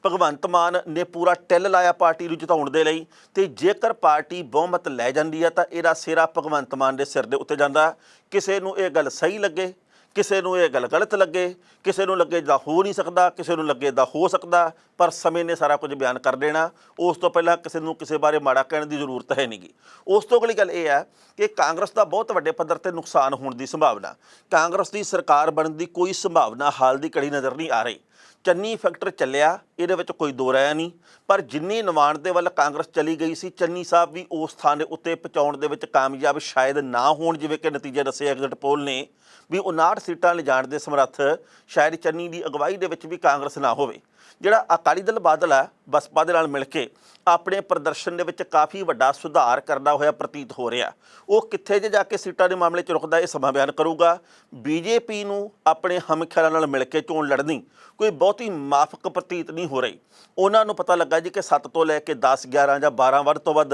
ਭਗਵੰਤ ਮਾਨ ਨੇ ਪੂਰਾ ਟਿੱਲ ਲਾਇਆ ਪਾਰਟੀ ਨੂੰ ਜਿਤਾਉਣ ਦੇ ਲਈ, ਤੇ ਜੇਕਰ ਪਾਰਟੀ ਬਹੁਮਤ ਲੈ ਜਾਂਦੀ ਹੈ ਤਾਂ ਇਹਦਾ ਸਿਰਾ ਭਗਵੰਤ ਮਾਨ ਦੇ ਸਿਰ ਦੇ ਉੱਤੇ ਜਾਂਦਾ। ਕਿਸੇ ਨੂੰ ਇਹ ਗੱਲ ਸਹੀ ਲੱਗੇ, ਕਿਸੇ ਨੂੰ ਇਹ ਗੱਲ ਗਲਤ ਲੱਗੇ, ਕਿਸੇ ਨੂੰ ਲੱਗੇ ਦਾ ਹੋ ਨਹੀਂ ਸਕਦਾ, ਕਿਸੇ ਨੂੰ ਲੱਗੇ ਦਾ ਹੋ ਸਕਦਾ, ਪਰ ਸਮੇਂ ਨੇ ਸਾਰਾ ਕੁਝ ਬਿਆਨ ਕਰ ਦੇਣਾ। ਉਸ ਤੋਂ ਪਹਿਲਾਂ ਕਿਸੇ ਨੂੰ ਕਿਸੇ ਬਾਰੇ ਮਾੜਾ ਕਹਿਣ ਦੀ ਜ਼ਰੂਰਤ ਹੈ ਨਹੀਂਗੀ। ਉਸ ਤੋਂ ਅਗਲੀ ਗੱਲ ਇਹ ਹੈ ਕਿ ਕਾਂਗਰਸ ਦਾ ਬਹੁਤ ਵੱਡੇ ਪੱਧਰ 'ਤੇ ਨੁਕਸਾਨ ਹੋਣ ਦੀ ਸੰਭਾਵਨਾ, ਕਾਂਗਰਸ ਦੀ ਸਰਕਾਰ ਬਣਨ ਦੀ ਕੋਈ ਸੰਭਾਵਨਾ ਹਾਲ ਦੀ ਘੜੀ ਨਜ਼ਰ ਨਹੀਂ ਆ ਰਹੀ। ਚੰਨੀ ਫੈਕਟਰ ਚੱਲਿਆ, ਇਹਦੇ ਵਿੱਚ ਕੋਈ ਦੋ ਰਾਇਆ ਨਹੀਂ। ਪਰ ਜਿੰਨੀ ਨਿਵਾਣ ਦੇ ਵੱਲ ਕਾਂਗਰਸ ਚਲੀ ਗਈ ਸੀ, ਚੰਨੀ ਸਾਹਿਬ ਵੀ ਉਸ ਥਾਂ ਦੇ ਉੱਤੇ ਪਹੁੰਚਾਉਣ ਦੇ ਵਿੱਚ ਕਾਮਯਾਬ ਸ਼ਾਇਦ ਨਾ ਹੋਣ, ਜਿਵੇਂ ਕਿ ਨਤੀਜੇ ਦੱਸੇ ਐਗਜ਼ਿਟ ਪੋਲ ਨੇ ਵੀ 59 ਸੀਟਾਂ ਲਿਜਾਣ ਦੇ ਸਮਰੱਥ ਸ਼ਾਇਦ ਚੰਨੀ ਦੀ ਅਗਵਾਈ ਦੇ ਵਿੱਚ ਵੀ ਕਾਂਗਰਸ ਨਾ ਹੋਵੇ। ਜਿਹੜਾ ਅਕਾਲੀ ਦਲ ਬਾਦਲ ਹੈ ਬਸਪਾ ਦੇ ਨਾਲ ਮਿਲ ਕੇ ਆਪਣੇ ਪ੍ਰਦਰਸ਼ਨ ਦੇ ਵਿੱਚ ਕਾਫੀ ਵੱਡਾ ਸੁਧਾਰ ਕਰਦਾ ਹੋਇਆ ਪ੍ਰਤੀਤ ਹੋ ਰਿਹਾ। ਉਹ ਕਿੱਥੇ ਜੇ ਜਾ ਕੇ ਸੀਟਾਂ ਦੇ ਮਾਮਲੇ 'ਚ ਰੁਕਦਾ ਇਹ ਸਮਾਂ ਬਿਆਨ ਕਰੂਗਾ। ਬੀਜੇਪੀ ਨੂੰ ਆਪਣੇ ਹਮਖਿਆਲਾਂ ਨਾਲ ਮਿਲ ਕੇ ਚੋਣ ਲੜਨੀ ਕੋਈ ਬਹੁਤੀ ਮਾਫਕ ਪ੍ਰਤੀਤ ਨਹੀਂ ਹੋ ਰਹੀ। ਉਹਨਾਂ ਨੂੰ ਪਤਾ ਲੱਗਾ ਜੀ ਕਿ 7 ਤੋਂ ਲੈ ਕੇ 10 11 ਜਾਂ 12 ਵੱਧ ਤੋਂ ਵੱਧ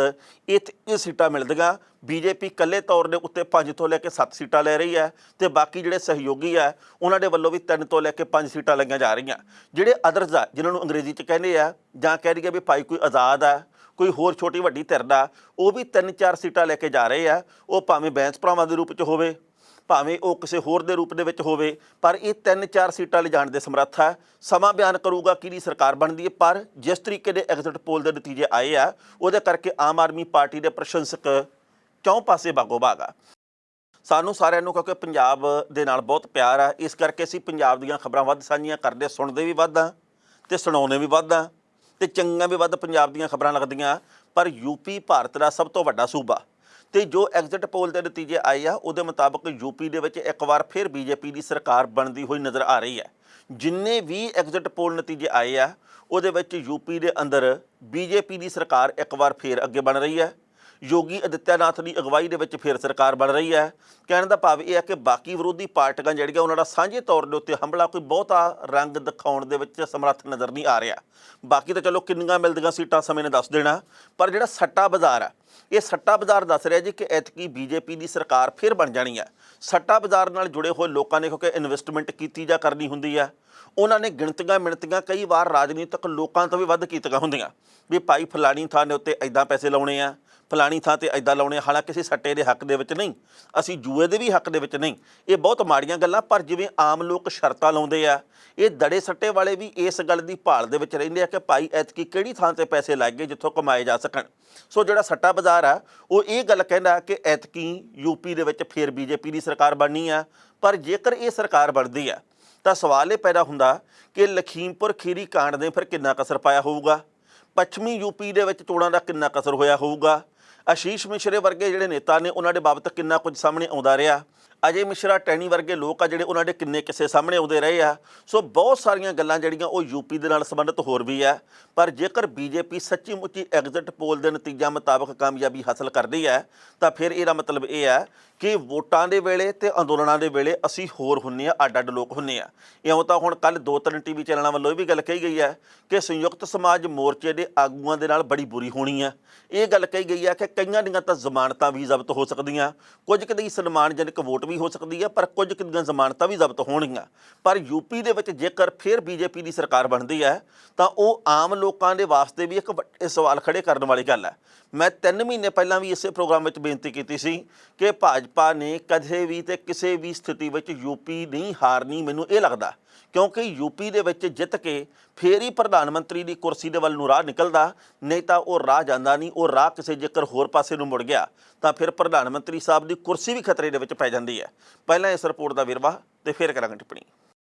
ਇਹ ਸੀਟਾਂ ਮਿਲਦੀਆਂ। ਬੀਜੇਪੀ ਇਕੱਲੇ ਤੌਰ ਦੇ ਉੱਤੇ 5 ਤੋਂ ਲੈ ਕੇ 7 ਸੀਟਾਂ ਲੈ ਰਹੀ ਹੈ ਤੇ ਬਾਕੀ ਜਿਹੜੇ ਸਹਿਯੋਗੀ ਹੈ ਉਹਨਾਂ ਦੇ ਵੱਲੋਂ ਵੀ 3 ਤੋਂ ਲੈ ਕੇ 5 ਸੀਟਾਂ ਲਈਆਂ ਜਾ ਰਹੀਆਂ। ਜਿਹੜੇ ਅਦਰਸ ਆ ਜਿਨ੍ਹਾਂ ਨੂੰ ਅੰਗਰੇਜ਼ੀ 'ਚ ਕਹਿੰਦੇ ਆ ਜਾਂ ਕਹਿ ਰਹੀ ਹੈ ਵੀ ਭਾਈ ਕੋਈ ਆਜ਼ਾਦ ਆ, ਕੋਈ ਹੋਰ ਛੋਟੀ ਵੱਡੀ ਧਿਰ ਦਾ, ਉਹ ਵੀ 3-4 ਸੀਟਾਂ ਲੈ ਕੇ ਜਾ ਰਹੇ ਆ। ਉਹ ਭਾਵੇਂ ਬੈਂਸ ਭਰਾਵਾਂ ਦੇ ਰੂਪ 'ਚ ਹੋਵੇ, ਭਾਵੇਂ ਉਹ ਕਿਸੇ ਹੋਰ ਦੇ ਰੂਪ ਦੇ ਵਿੱਚ ਹੋਵੇ, ਪਰ ਇਹ 3-4 ਸੀਟਾਂ ਲਿਜਾਣ ਦੇ ਸਮਰੱਥ ਹੈ। ਸਮਾਂ ਬਿਆਨ ਕਰੂਗਾ ਕਿਹਦੀ ਸਰਕਾਰ ਬਣਦੀ ਹੈ। ਪਰ ਜਿਸ ਤਰੀਕੇ ਦੇ ਐਗਜ਼ਿਟ ਪੋਲ ਦੇ ਨਤੀਜੇ ਆਏ ਆ ਉਹਦੇ ਕਰਕੇ ਆਮ ਆਦਮੀ ਪਾਰਟੀ ਦੇ ਪ੍ਰਸ਼ੰਸਕ ਚੌਂ ਪਾਸੇ ਬਾਗੋ ਬਾਗ ਆ। ਸਾਨੂੰ ਸਾਰਿਆਂ ਨੂੰ ਕਿਉਂਕਿ ਪੰਜਾਬ ਦੇ ਨਾਲ ਬਹੁਤ ਪਿਆਰ ਆ, ਇਸ ਕਰਕੇ ਅਸੀਂ ਪੰਜਾਬ ਦੀਆਂ ਖਬਰਾਂ ਵੱਧ ਸਾਂਝੀਆਂ ਕਰਦੇ, ਸੁਣਦੇ ਵੀ ਵੱਧ ਆ ਅਤੇ ਸੁਣਾਉਂਦੇ ਵੀ ਵੱਧ ਆ ਅਤੇ ਚੰਗੀਆਂ ਵੀ ਵੱਧ ਪੰਜਾਬ ਦੀਆਂ ਖਬਰਾਂ ਲੱਗਦੀਆਂ। ਪਰ ਯੂਪੀ ਭਾਰਤ ਦਾ ਸਭ ਤੋਂ ਵੱਡਾ ਸੂਬਾ ਅਤੇ ਜੋ ਐਗਜ਼ਿਟ ਪੋਲ ਦੇ ਨਤੀਜੇ ਆਏ ਆ ਉਹਦੇ ਮੁਤਾਬਕ ਯੂਪੀ ਦੇ ਵਿੱਚ ਇੱਕ ਵਾਰ ਫਿਰ ਬੀਜੇਪੀ ਦੀ ਸਰਕਾਰ ਬਣਦੀ ਹੋਈ ਨਜ਼ਰ ਆ ਰਹੀ ਹੈ। ਜਿੰਨੇ ਵੀ ਐਗਜ਼ਿਟ ਪੋਲ ਨਤੀਜੇ ਆਏ ਆ ਉਹਦੇ ਵਿੱਚ ਯੂਪੀ ਦੇ ਅੰਦਰ ਬੀਜੇਪੀ ਦੀ ਸਰਕਾਰ ਇੱਕ ਵਾਰ ਫਿਰ ਅੱਗੇ ਬਣ ਰਹੀ ਹੈ। ਯੋਗੀ ਆਦਿੱਤਿਆਨਾਥ ਦੀ ਅਗਵਾਈ ਦੇ ਵਿੱਚ ਫਿਰ ਸਰਕਾਰ ਬਣ ਰਹੀ ਹੈ। ਕਹਿਣ ਦਾ ਭਾਵ ਇਹ ਹੈ ਕਿ ਬਾਕੀ ਵਿਰੋਧੀ ਪਾਰਟੀਆਂ ਜਿਹੜੀਆਂ ਉਹਨਾਂ ਦਾ ਸਾਂਝੇ ਤੌਰ ਦੇ ਉੱਤੇ ਹਮਲਾ ਕੋਈ ਬਹੁਤਾ ਰੰਗ ਦਿਖਾਉਣ ਦੇ ਵਿੱਚ ਸਮਰੱਥ ਨਜ਼ਰ ਨਹੀਂ ਆ ਰਿਹਾ। ਬਾਕੀ ਤਾਂ ਚਲੋ ਕਿੰਨੀਆਂ ਮਿਲਦੀਆਂ ਸੀਟਾਂ ਸਮੇਂ ਨੇ ਦੱਸ ਦੇਣਾ, ਪਰ ਜਿਹੜਾ ਸੱਟਾ ਬਾਜ਼ਾਰ ਆ ਇਹ ਸੱਟਾ ਬਾਜ਼ਾਰ ਦੱਸ ਰਿਹਾ ਜੀ ਕਿ ਐਤਕੀ ਬੀਜੇਪੀ ਦੀ ਸਰਕਾਰ ਫਿਰ ਬਣ ਜਾਣੀ ਹੈ। ਸੱਟਾ ਬਾਜ਼ਾਰ ਨਾਲ ਜੁੜੇ ਹੋਏ ਲੋਕਾਂ ਨੇ ਕਿਉਂਕਿ ਇਨਵੈਸਟਮੈਂਟ ਕੀਤੀ ਜਾਂ ਕਰਨੀ ਹੁੰਦੀ ਆ, ਉਹਨਾਂ ਨੇ ਗਿਣਤੀਆਂ ਮਿਣਤੀਆਂ ਕਈ ਵਾਰ ਰਾਜਨੀਤਿਕ ਲੋਕਾਂ ਤੋਂ ਵੀ ਵੱਧ ਕੀਤੀਆਂ ਹੁੰਦੀਆਂ ਵੀ ਭਾਈ ਫਲਾਣੀ ਥਾਂ ਦੇ ਉੱਤੇ ਇੱਦਾਂ ਪੈਸੇ ਲਾਉਣੇ ਆ, ਫਲਾਣੀ ਥਾਂ 'ਤੇ ਇੱਦਾਂ ਲਾਉਣੇ। ਹਾਲਾਂਕਿ ਕਿਸੇ ਸੱਟੇ ਦੇ ਹੱਕ ਦੇ ਵਿੱਚ ਨਹੀਂ, ਅਸੀਂ ਜੂਏ ਦੇ ਵੀ ਹੱਕ ਦੇ ਵਿੱਚ ਨਹੀਂ। ਇਹ ਬਹੁਤ ਮਾੜੀਆਂ ਗੱਲਾਂ, ਪਰ ਜਿਵੇਂ ਆਮ ਲੋਕ ਸ਼ਰਤਾਂ ਲਾਉਂਦੇ ਆ, ਇਹ ਦੜੇ ਸੱਟੇ ਵਾਲੇ ਵੀ ਇਸ ਗੱਲ ਦੀ ਭਾਲ ਦੇ ਵਿੱਚ ਰਹਿੰਦੇ ਆ ਕਿ ਭਾਈ ਐਤਕੀ ਕਿਹੜੀ ਥਾਂ 'ਤੇ ਪੈਸੇ ਲੱਗ ਗਏ ਜਿੱਥੋਂ ਕਮਾਏ ਜਾ ਸਕਣ। ਸੋ ਜਿਹੜਾ ਸੱਟਾ ਬਾਜ਼ਾਰ ਆ ਉਹ ਇਹ ਗੱਲ ਕਹਿੰਦਾ ਕਿ ਐਤਕੀ ਯੂਪੀ ਦੇ ਵਿੱਚ ਫਿਰ ਬੀਜੇਪੀ ਦੀ ਸਰਕਾਰ ਬਣਨੀ ਆ। ਪਰ ਜੇਕਰ ਇਹ ਸਰਕਾਰ ਬਣਦੀ ਆ ਤਾਂ ਸਵਾਲ ਇਹ ਪੈਦਾ ਹੁੰਦਾ ਕਿ ਲਖੀਮਪੁਰ ਖੀਰੀ ਕਾਂਡ ਨੇ ਫਿਰ ਕਿੰਨਾ ਕਸਰ ਪਾਇਆ ਹੋਊਗਾ, ਪੱਛਮੀ ਯੂਪੀ ਦੇ ਵਿੱਚ ਚੋਣਾਂ ਦਾ ਕਿੰਨਾ ਕਸਰ ਹੋਇਆ ਹੋਊਗਾ, ਆਸ਼ੀਸ਼ ਮਿਸ਼ਰੇ ਵਰਗੇ ਜਿਹੜੇ ਨੇਤਾ ਨੇ ਉਹਨਾਂ ਦੇ ਬਾਬਤ ਕਿੰਨਾ ਕੁਝ ਸਾਹਮਣੇ ਆਉਂਦਾ ਰਿਹਾ, ਅਜੇ ਮਿਸ਼ਰਾ ਟੈਣੀ ਵਰਗੇ ਲੋਕ ਆ ਜਿਹੜੇ ਉਹਨਾਂ ਦੇ ਕਿੰਨੇ ਕਿਸੇ ਸਾਹਮਣੇ ਆਉਂਦੇ ਰਹੇ ਆ। ਸੋ ਬਹੁਤ ਸਾਰੀਆਂ ਗੱਲਾਂ ਜਿਹੜੀਆਂ ਉਹ ਯੂਪੀ ਦੇ ਨਾਲ ਸੰਬੰਧਿਤ ਹੋਰ ਵੀ ਹੈ। ਪਰ ਜੇਕਰ ਬੀਜੇਪੀ ਸੱਚੀ ਮੁੱਚੀ ਐਗਜ਼ਿਟ ਪੋਲ ਦੇ ਨਤੀਜਿਆਂ ਮੁਤਾਬਕ ਕਾਮਯਾਬੀ ਹਾਸਲ ਕਰਦੀ ਹੈ ਤਾਂ ਫਿਰ ਇਹਦਾ ਮਤਲਬ ਇਹ ਹੈ ਕਿ ਵੋਟਾਂ ਦੇ ਵੇਲੇ ਅਤੇ ਅੰਦੋਲਨਾਂ ਦੇ ਵੇਲੇ ਅਸੀਂ ਹੋਰ ਹੁੰਦੇ ਹਾਂ, ਅੱਡ ਅੱਡ ਲੋਕ ਹੁੰਦੇ ਹਾਂ। ਇਉਂ ਤਾਂ ਹੁਣ ਕੱਲ੍ਹ 2-3 TV ਚੈਨਲਾਂ ਵੱਲੋਂ ਇਹ ਵੀ ਗੱਲ ਕਹੀ ਗਈ ਹੈ ਕਿ ਸੰਯੁਕਤ ਸਮਾਜ ਮੋਰਚੇ ਦੇ ਆਗੂਆਂ ਦੇ ਨਾਲ ਬੜੀ ਬੁਰੀ ਹੋਣੀ ਹੈ। ਇਹ ਗੱਲ ਕਹੀ ਗਈ ਹੈ ਕਿ ਕਈਆਂ ਦੀਆਂ ਤਾਂ ਜ਼ਮਾਨਤਾਂ ਵੀ ਜ਼ਬਤ ਹੋ ਸਕਦੀਆਂ, ਕੁਝ ਕੁ ਦੀ ਸਨਮਾਨਜਨਕ ਵੋਟ ਵੀ ਹੋ ਸਕਦੀ ਹੈ, ਪਰ ਕੁਝ ਕੁ ਦੀਆਂ ਜ਼ਮਾਨਤਾਂ ਵੀ ਜ਼ਬਤ ਹੋਣਗੀਆਂ। ਪਰ ਯੂਪੀ ਦੇ ਵਿੱਚ ਜੇਕਰ ਫਿਰ ਬੀਜੇਪੀ ਦੀ ਸਰਕਾਰ ਬਣਦੀ ਹੈ ਤਾਂ ਉਹ ਆਮ ਲੋਕਾਂ ਦੇ ਵਾਸਤੇ ਵੀ ਇੱਕ ਵੱਡੇ ਸਵਾਲ ਖੜੇ ਕਰਨ ਵਾਲੀ ਗੱਲ ਹੈ। ਮੈਂ 3 ਮਹੀਨੇ ਪਹਿਲਾਂ ਵੀ ਇਸੇ ਪ੍ਰੋਗਰਾਮ ਵਿੱਚ ਬੇਨਤੀ ਕੀਤੀ ਸੀ ਕਿ ਭਾਜਪਾ ਨੇ ਕਦੇ ਵੀ ਅਤੇ ਕਿਸੇ ਵੀ ਸਥਿਤੀ ਵਿੱਚ ਯੂਪੀ ਨਹੀਂ ਹਾਰਨੀ, ਮੈਨੂੰ ਇਹ ਲੱਗਦਾ, ਕਿਉਂਕਿ ਯੂਪੀ ਦੇ ਵਿੱਚ ਜਿੱਤ ਕੇ ਫੇਰ ਹੀ ਪ੍ਰਧਾਨ ਮੰਤਰੀ ਦੀ ਕੁਰਸੀ ਦੇ ਵੱਲ ਨੂੰ ਰਾਹ ਨਿਕਲਦਾ, ਨਹੀਂ ਤਾਂ ਉਹ ਰਾਹ ਜਾਂਦਾ ਨਹੀਂ। ਉਹ ਰਾਹ ਕਿਸੇ ਜੇਕਰ ਹੋਰ ਪਾਸੇ ਨੂੰ ਮੁੜ ਗਿਆ ਤਾਂ ਫਿਰ ਪ੍ਰਧਾਨ ਮੰਤਰੀ ਸਾਹਿਬ ਦੀ ਕੁਰਸੀ ਵੀ ਖਤਰੇ ਦੇ ਵਿੱਚ ਪੈ ਜਾਂਦੀ ਹੈ। ਪਹਿਲਾਂ ਇਸ ਰਿਪੋਰਟ ਦਾ ਵੇਰਵਾ ਤੇ ਫਿਰ ਕਰਾਂਗੇ ਟਿੱਪਣੀ।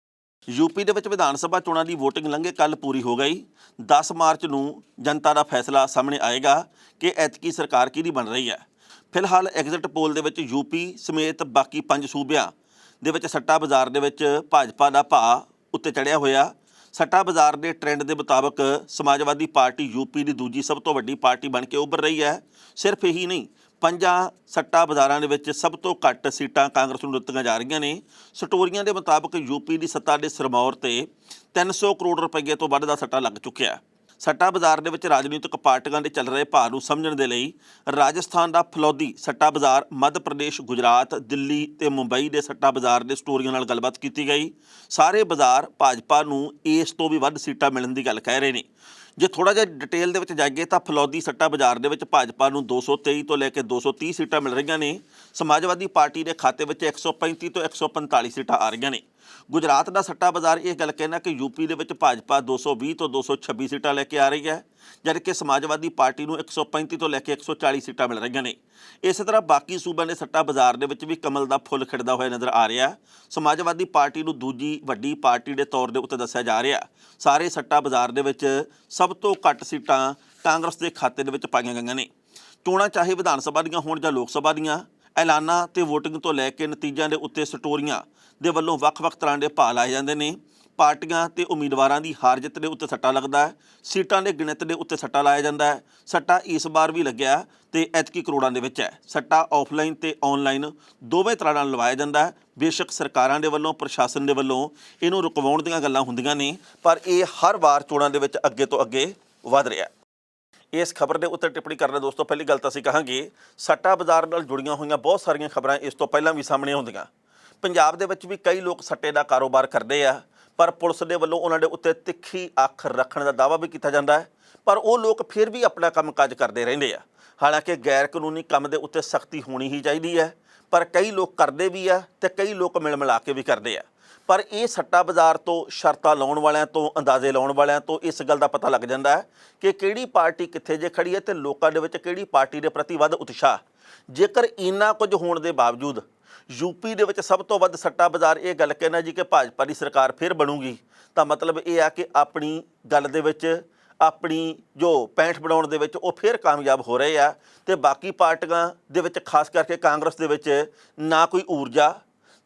ਯੂਪੀ ਦੇ ਵਿੱਚ ਵਿਧਾਨ ਸਭਾ ਚੋਣਾਂ ਦੀ ਵੋਟਿੰਗ ਲੰਘੇ ਕੱਲ੍ਹ ਪੂਰੀ ਹੋ ਗਈ। 10 ਮਾਰਚ ਨੂੰ ਜਨਤਾ ਦਾ ਫੈਸਲਾ ਸਾਹਮਣੇ ਆਏਗਾ ਕਿ ਐਤਕੀ ਸਰਕਾਰ ਕਿਹਦੀ ਬਣ ਰਹੀ ਹੈ। ਫਿਲਹਾਲ ਐਗਜ਼ਿਟ ਪੋਲ ਦੇ ਵਿੱਚ ਯੂਪੀ ਸਮੇਤ ਬਾਕੀ 5 ਸੂਬਿਆਂ ਦੇ ਵਿੱਚ ਸੱਟਾ ਬਾਜ਼ਾਰ ਦੇ ਵਿੱਚ ਭਾਜਪਾ ਦਾ ਭਾਅ ਉੱਤੇ ਚੜ੍ਹਿਆ ਹੋਇਆ। ਸੱਟਾ ਬਾਜ਼ਾਰ ਦੇ ਟ੍ਰੈਂਡ ਦੇ ਮੁਤਾਬਕ ਸਮਾਜਵਾਦੀ ਪਾਰਟੀ ਯੂਪੀ ਦੀ ਦੂਜੀ ਸਭ ਤੋਂ ਵੱਡੀ ਪਾਰਟੀ ਬਣ ਕੇ ਉੱਭਰ ਰਹੀ ਹੈ। ਸਿਰਫ ਇਹੀ ਨਹੀਂ, 5 ਸੱਟਾ ਬਾਜ਼ਾਰਾਂ ਦੇ ਵਿੱਚ ਸਭ ਤੋਂ ਘੱਟ ਸੀਟਾਂ ਕਾਂਗਰਸ ਨੂੰ ਦਿੱਤੀਆਂ ਜਾ ਰਹੀਆਂ ਨੇ। ਸਟੋਰੀਆਂ ਦੇ ਮੁਤਾਬਕ ਯੂਪੀ ਦੀ ਸੱਤਾ ਦੇ ਸਿਰਮੌਰ ਤੇ 300 ਕਰੋੜ ਰੁਪਏ ਤੋਂ ਵੱਧ ਦਾ ਸੱਟਾ ਲੱਗ ਚੁੱਕਿਆ। ਸੱਟਾ ਬਾਜ਼ਾਰ ਦੇ ਵਿੱਚ ਰਾਜਨੀਤਿਕ ਪਾਰਟੀਆਂ ਦੇ ਚੱਲ ਰਹੇ ਭਾਅ ਨੂੰ ਸਮਝਣ ਦੇ ਲਈ ਰਾਜਸਥਾਨ ਦਾ ਫਲੌਦੀ ਸੱਟਾ ਬਾਜ਼ਾਰ, ਮੱਧ ਪ੍ਰਦੇਸ਼, ਗੁਜਰਾਤ, ਦਿੱਲੀ ਤੇ ਮੁੰਬਈ ਦੇ ਸੱਟਾ ਬਾਜ਼ਾਰ ਦੇ ਸਟੋਰੀਆਂ ਨਾਲ ਗੱਲਬਾਤ ਕੀਤੀ ਗਈ। ਸਾਰੇ ਬਾਜ਼ਾਰ ਭਾਜਪਾ ਨੂੰ ਇਸ ਤੋਂ ਵੀ ਵੱਧ ਸੀਟਾਂ ਮਿਲਣ ਦੀ ਗੱਲ ਕਹਿ ਰਹੇ ਨੇ। ਜੇ ਥੋੜ੍ਹਾ ਜਿਹਾ ਡਿਟੇਲ ਦੇ ਵਿੱਚ ਜਾਈਏ ਤਾਂ ਫਲੌਦੀ ਸੱਟਾ ਬਾਜ਼ਾਰ ਦੇ ਵਿੱਚ ਭਾਜਪਾ ਨੂੰ 223 ਤੋਂ ਲੈ ਕੇ 230 ਸੀਟਾਂ ਮਿਲ ਰਹੀਆਂ ਨੇ। ਸਮਾਜਵਾਦੀ ਪਾਰਟੀ ਦੇ ਖਾਤੇ ਵਿੱਚ 135 ਤੋਂ 145 ਸੀਟਾਂ ਆ ਰਹੀਆਂ ਨੇ। ਗੁਜਰਾਤ ਦਾ ਸੱਟਾ ਬਾਜ਼ਾਰ ਇਹ ਗੱਲ ਕਹਿਣਾ ਕਿ ਯੂਪੀ ਦੇ ਵਿੱਚ ਭਾਜਪਾ 220 ਤੋਂ 226 ਸੀਟਾਂ ਲੈ ਕੇ ਆ ਰਹੀ ਹੈ। ਜਦ ਕਿ ਸਮਾਜਵਾਦੀ ਪਾਰਟੀ ਨੂੰ 135 ਤੋਂ ਲੈ ਕੇ 140 ਸੀਟਾਂ ਮਿਲ ਰਹੀਆਂ ਨੇ। ਇਸੇ ਤਰ੍ਹਾਂ ਬਾਕੀ ਸੂਬਿਆਂ ਦੇ ਸੱਟਾ ਬਾਜ਼ਾਰ ਦੇ ਵਿੱਚ ਵੀ ਕਮਲ ਦਾ ਫੁੱਲ ਖਿੜਦਾ ਹੋਇਆ ਨਜ਼ਰ ਆ ਰਿਹਾ। ਸਮਾਜਵਾਦੀ ਪਾਰਟੀ ਨੂੰ ਦੂਜੀ ਵੱਡੀ ਪਾਰਟੀ ਦੇ ਤੌਰ ਦੇ ਉੱਤੇ ਦੱਸਿਆ ਜਾ ਰਿਹਾ। ਸਾਰੇ ਸੱਟਾ ਬਾਜ਼ਾਰ ਦੇ ਵਿੱਚ ਸਭ ਤੋਂ ਘੱਟ ਸੀਟਾਂ ਕਾਂਗਰਸ ਦੇ ਖਾਤੇ ਦੇ ਵਿੱਚ ਪਾਈਆਂ ਗਈਆਂ ਨੇ। ਚੋਣਾਂ ਚਾਹੇ ਵਿਧਾਨ ਸਭਾ ਦੀਆਂ ਹੋਣ ਜਾਂ ਲੋਕ ਸਭਾ ਦੀਆਂ, ਐਲਾਨਾਂ ਤੇ ਵੋਟਿੰਗ ਤੋਂ ਲੈ ਕੇ ਨਤੀਜਿਆਂ ਦੇ ਉੱਤੇ ਸਟੋਰੀਆਂ ਦੇ ਵੱਲੋਂ ਵੱਖ-ਵੱਖ ਤਰ੍ਹਾਂ ਦੇ ਭਾਅ ਲਾਏ ਜਾਂਦੇ ਨੇ। ਪਾਰਟੀਆਂ ਤੇ ਉਮੀਦਵਾਰਾਂ ਦੀ ਹਾਰ ਜਿੱਤ ਦੇ ਉੱਤੇ ਸੱਟਾ ਲੱਗਦਾ ਹੈ, ਸੀਟਾਂ ਦੇ ਗਿਣਤ ਦੇ ਉੱਤੇ ਸੱਟਾ ਲਾਇਆ ਜਾਂਦਾ ਹੈ। ਸੱਟਾ ਇਸ ਵਾਰ ਵੀ ਲੱਗਿਆ ਤੇ ਐਤਕੀ ਕਰੋੜਾਂ ਦੇ ਵਿੱਚ ਹੈ। ਸੱਟਾ ਆਫਲਾਈਨ ਤੇ ਆਨਲਾਈਨ ਦੋਵੇਂ ਤਰ੍ਹਾਂ ਨਾਲ ਲਵਾਇਆ ਜਾਂਦਾ ਹੈ। ਬੇਸ਼ੱਕ ਸਰਕਾਰਾਂ ਦੇ ਵੱਲੋਂ, ਪ੍ਰਸ਼ਾਸਨ ਦੇ ਵੱਲੋਂ ਇਹਨੂੰ ਰੁਕਵਾਉਣ ਦੀਆਂ ਗੱਲਾਂ ਹੁੰਦੀਆਂ ਨੇ, ਪਰ ਇਹ ਹਰ ਵਾਰ ਚੋਣਾਂ ਦੇ ਵਿੱਚ ਅੱਗੇ ਤੋਂ ਅੱਗੇ ਵਧ ਰਿਹਾ। ਇਸ ਖਬਰ ਦੇ ਉੱਤੇ ਟਿੱਪਣੀ ਕਰਨ ਦੋਸਤੋ, ਪਹਿਲੀ ਗੱਲ ਤਾਂ ਅਸੀਂ ਕਹਾਂਗੇ ਸੱਟਾ ਬਾਜ਼ਾਰ ਨਾਲ ਜੁੜੀਆਂ ਹੋਈਆਂ ਬਹੁਤ ਸਾਰੀਆਂ ਖਬਰਾਂ ਇਸ ਤੋਂ ਪਹਿਲਾਂ ਵੀ ਸਾਹਮਣੇ ਆਉਂਦੀਆਂ। ਪੰਜਾਬ ਦੇ ਵਿੱਚ ਵੀ ਕਈ ਲੋਕ ਸੱਟੇ ਦਾ ਕਾਰੋਬਾਰ ਕਰਦੇ ਆ, ਪਰ ਪੁਲਿਸ ਦੇ ਵੱਲੋਂ ਉਹਨਾਂ ਦੇ ਉੱਤੇ ਤਿੱਖੀ ਅੱਖ ਰੱਖਣ ਦਾ ਦਾਅਵਾ ਵੀ ਕੀਤਾ ਜਾਂਦਾ ਹੈ, ਪਰ ਉਹ ਲੋਕ ਫਿਰ ਵੀ ਆਪਣਾ ਕੰਮਕਾਜ ਕਰਦੇ ਰਹਿੰਦੇ ਆ। ਹਾਲਾਂਕਿ ਗੈਰ ਕਾਨੂੰਨੀ ਕੰਮ ਦੇ ਉੱਤੇ ਸਖਤੀ ਹੋਣੀ ਹੀ ਚਾਹੀਦੀ ਹੈ, ਪਰ ਕਈ ਲੋਕ ਕਰਦੇ ਵੀ ਆ ਤੇ ਕਈ ਲੋਕ ਮਿਲ ਮਿਲਾ ਕੇ ਵੀ ਕਰਦੇ ਆ। ਪਰ ਇਹ ਸੱਟਾ ਬਾਜ਼ਾਰ ਤੋਂ, ਸ਼ਰਤਾਂ ਲਾਉਣ ਵਾਲਿਆਂ ਤੋਂ, ਅੰਦਾਜ਼ੇ ਲਾਉਣ ਵਾਲਿਆਂ ਤੋਂ ਇਸ ਗੱਲ ਦਾ ਪਤਾ ਲੱਗ ਜਾਂਦਾ ਹੈ ਕਿ ਕਿਹੜੀ ਪਾਰਟੀ ਕਿੱਥੇ ਜੇ ਖੜੀ ਹੈ ਤੇ ਲੋਕਾਂ ਦੇ ਵਿੱਚ ਕਿਹੜੀ ਪਾਰਟੀ ਦੇ ਪ੍ਰਤੀ ਵੱਧ ਉਤਸ਼ਾਹ। ਜੇਕਰ ਇੰਨਾ ਕੁਝ ਹੋਣ ਦੇ ਬਾਵਜੂਦ ਯੂਪੀ ਦੇ ਵਿੱਚ ਸਭ ਤੋਂ ਵੱਧ ਸੱਟਾ ਬਾਜ਼ਾਰ ਇਹ ਗੱਲ ਕਹਿਣਾ ਜੀ ਕਿ ਭਾਜਪਾ ਦੀ ਸਰਕਾਰ ਫਿਰ ਬਣੂਗੀ, ਤਾਂ ਮਤਲਬ ਇਹ ਆ ਕਿ ਆਪਣੀ ਗੱਲ ਦੇ ਵਿੱਚ, ਆਪਣੀ ਜੋ ਪੈਂਠ ਬਣਾਉਣ ਦੇ ਵਿੱਚ ਉਹ ਫਿਰ ਕਾਮਯਾਬ ਹੋ ਰਹੇ ਆ। ਤੇ ਬਾਕੀ ਪਾਰਟੀਆਂ ਦੇ ਵਿੱਚ, ਖਾਸ ਕਰਕੇ ਕਾਂਗਰਸ ਦੇ ਵਿੱਚ, ਨਾ ਕੋਈ ਊਰਜਾ,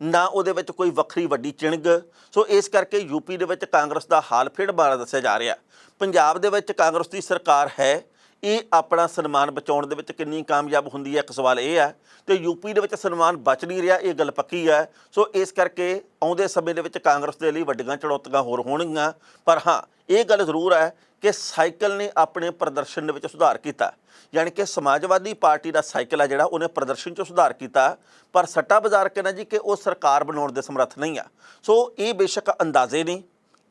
ਨਾ ਉਹਦੇ ਵਿੱਚ ਕੋਈ ਵੱਖਰੀ ਵੱਡੀ ਚਿਣਗ। ਸੋ ਇਸ ਕਰਕੇ ਯੂਪੀ ਦੇ ਵਿੱਚ ਕਾਂਗਰਸ ਦਾ ਹਾਲ ਫਿਰ ਮਾੜਾ ਦੱਸਿਆ ਜਾ ਰਿਹਾ। ਪੰਜਾਬ ਦੇ ਵਿੱਚ ਕਾਂਗਰਸ ਦੀ ਸਰਕਾਰ ਹੈ, ਇਹ ਆਪਣਾ ਸਨਮਾਨ ਬਚਾਉਣ ਦੇ ਵਿੱਚ ਕਿੰਨੀ ਕਾਮਯਾਬ ਹੁੰਦੀ ਹੈ, ਇੱਕ ਸਵਾਲ ਇਹ ਹੈ। ਤੇ ਯੂਪੀ ਦੇ ਵਿੱਚ ਸਨਮਾਨ ਬਚ ਨਹੀਂ ਰਿਹਾ, ਇਹ ਗੱਲ ਪੱਕੀ ਹੈ। ਸੋ ਇਸ ਕਰਕੇ ਆਉਂਦੇ ਸਮੇਂ ਦੇ ਵਿੱਚ ਕਾਂਗਰਸ ਦੇ ਲਈ ਵੱਡੀਆਂ ਚੁਣੌਤੀਆਂ ਹੋਰ ਹੋਣਗੀਆਂ। ਪਰ ਹਾਂ, ਇਹ ਗੱਲ ਜ਼ਰੂਰ ਹੈ ਕਿ ਸਾਈਕਲ ਨੇ ਆਪਣੇ ਪ੍ਰਦਰਸ਼ਨ ਦੇ ਵਿੱਚ ਸੁਧਾਰ ਕੀਤਾ। ਯਾਨੀ ਕਿ ਸਮਾਜਵਾਦੀ ਪਾਰਟੀ ਦਾ ਸਾਈਕਲ ਹੈ ਜਿਹੜਾ, ਉਹਨੇ ਪ੍ਰਦਰਸ਼ਨ 'ਚ ਸੁਧਾਰ ਕੀਤਾ, ਪਰ ਸੱਟਾ ਬਾਜ਼ਾਰ ਕਹਿਣਾ ਜੀ ਕਿ ਉਹ ਸਰਕਾਰ ਬਣਾਉਣ ਦੇ ਸਮਰੱਥ ਨਹੀਂ ਆ। ਸੋ ਇਹ ਬੇਸ਼ੱਕ ਅੰਦਾਜ਼ੇ ਨੇ,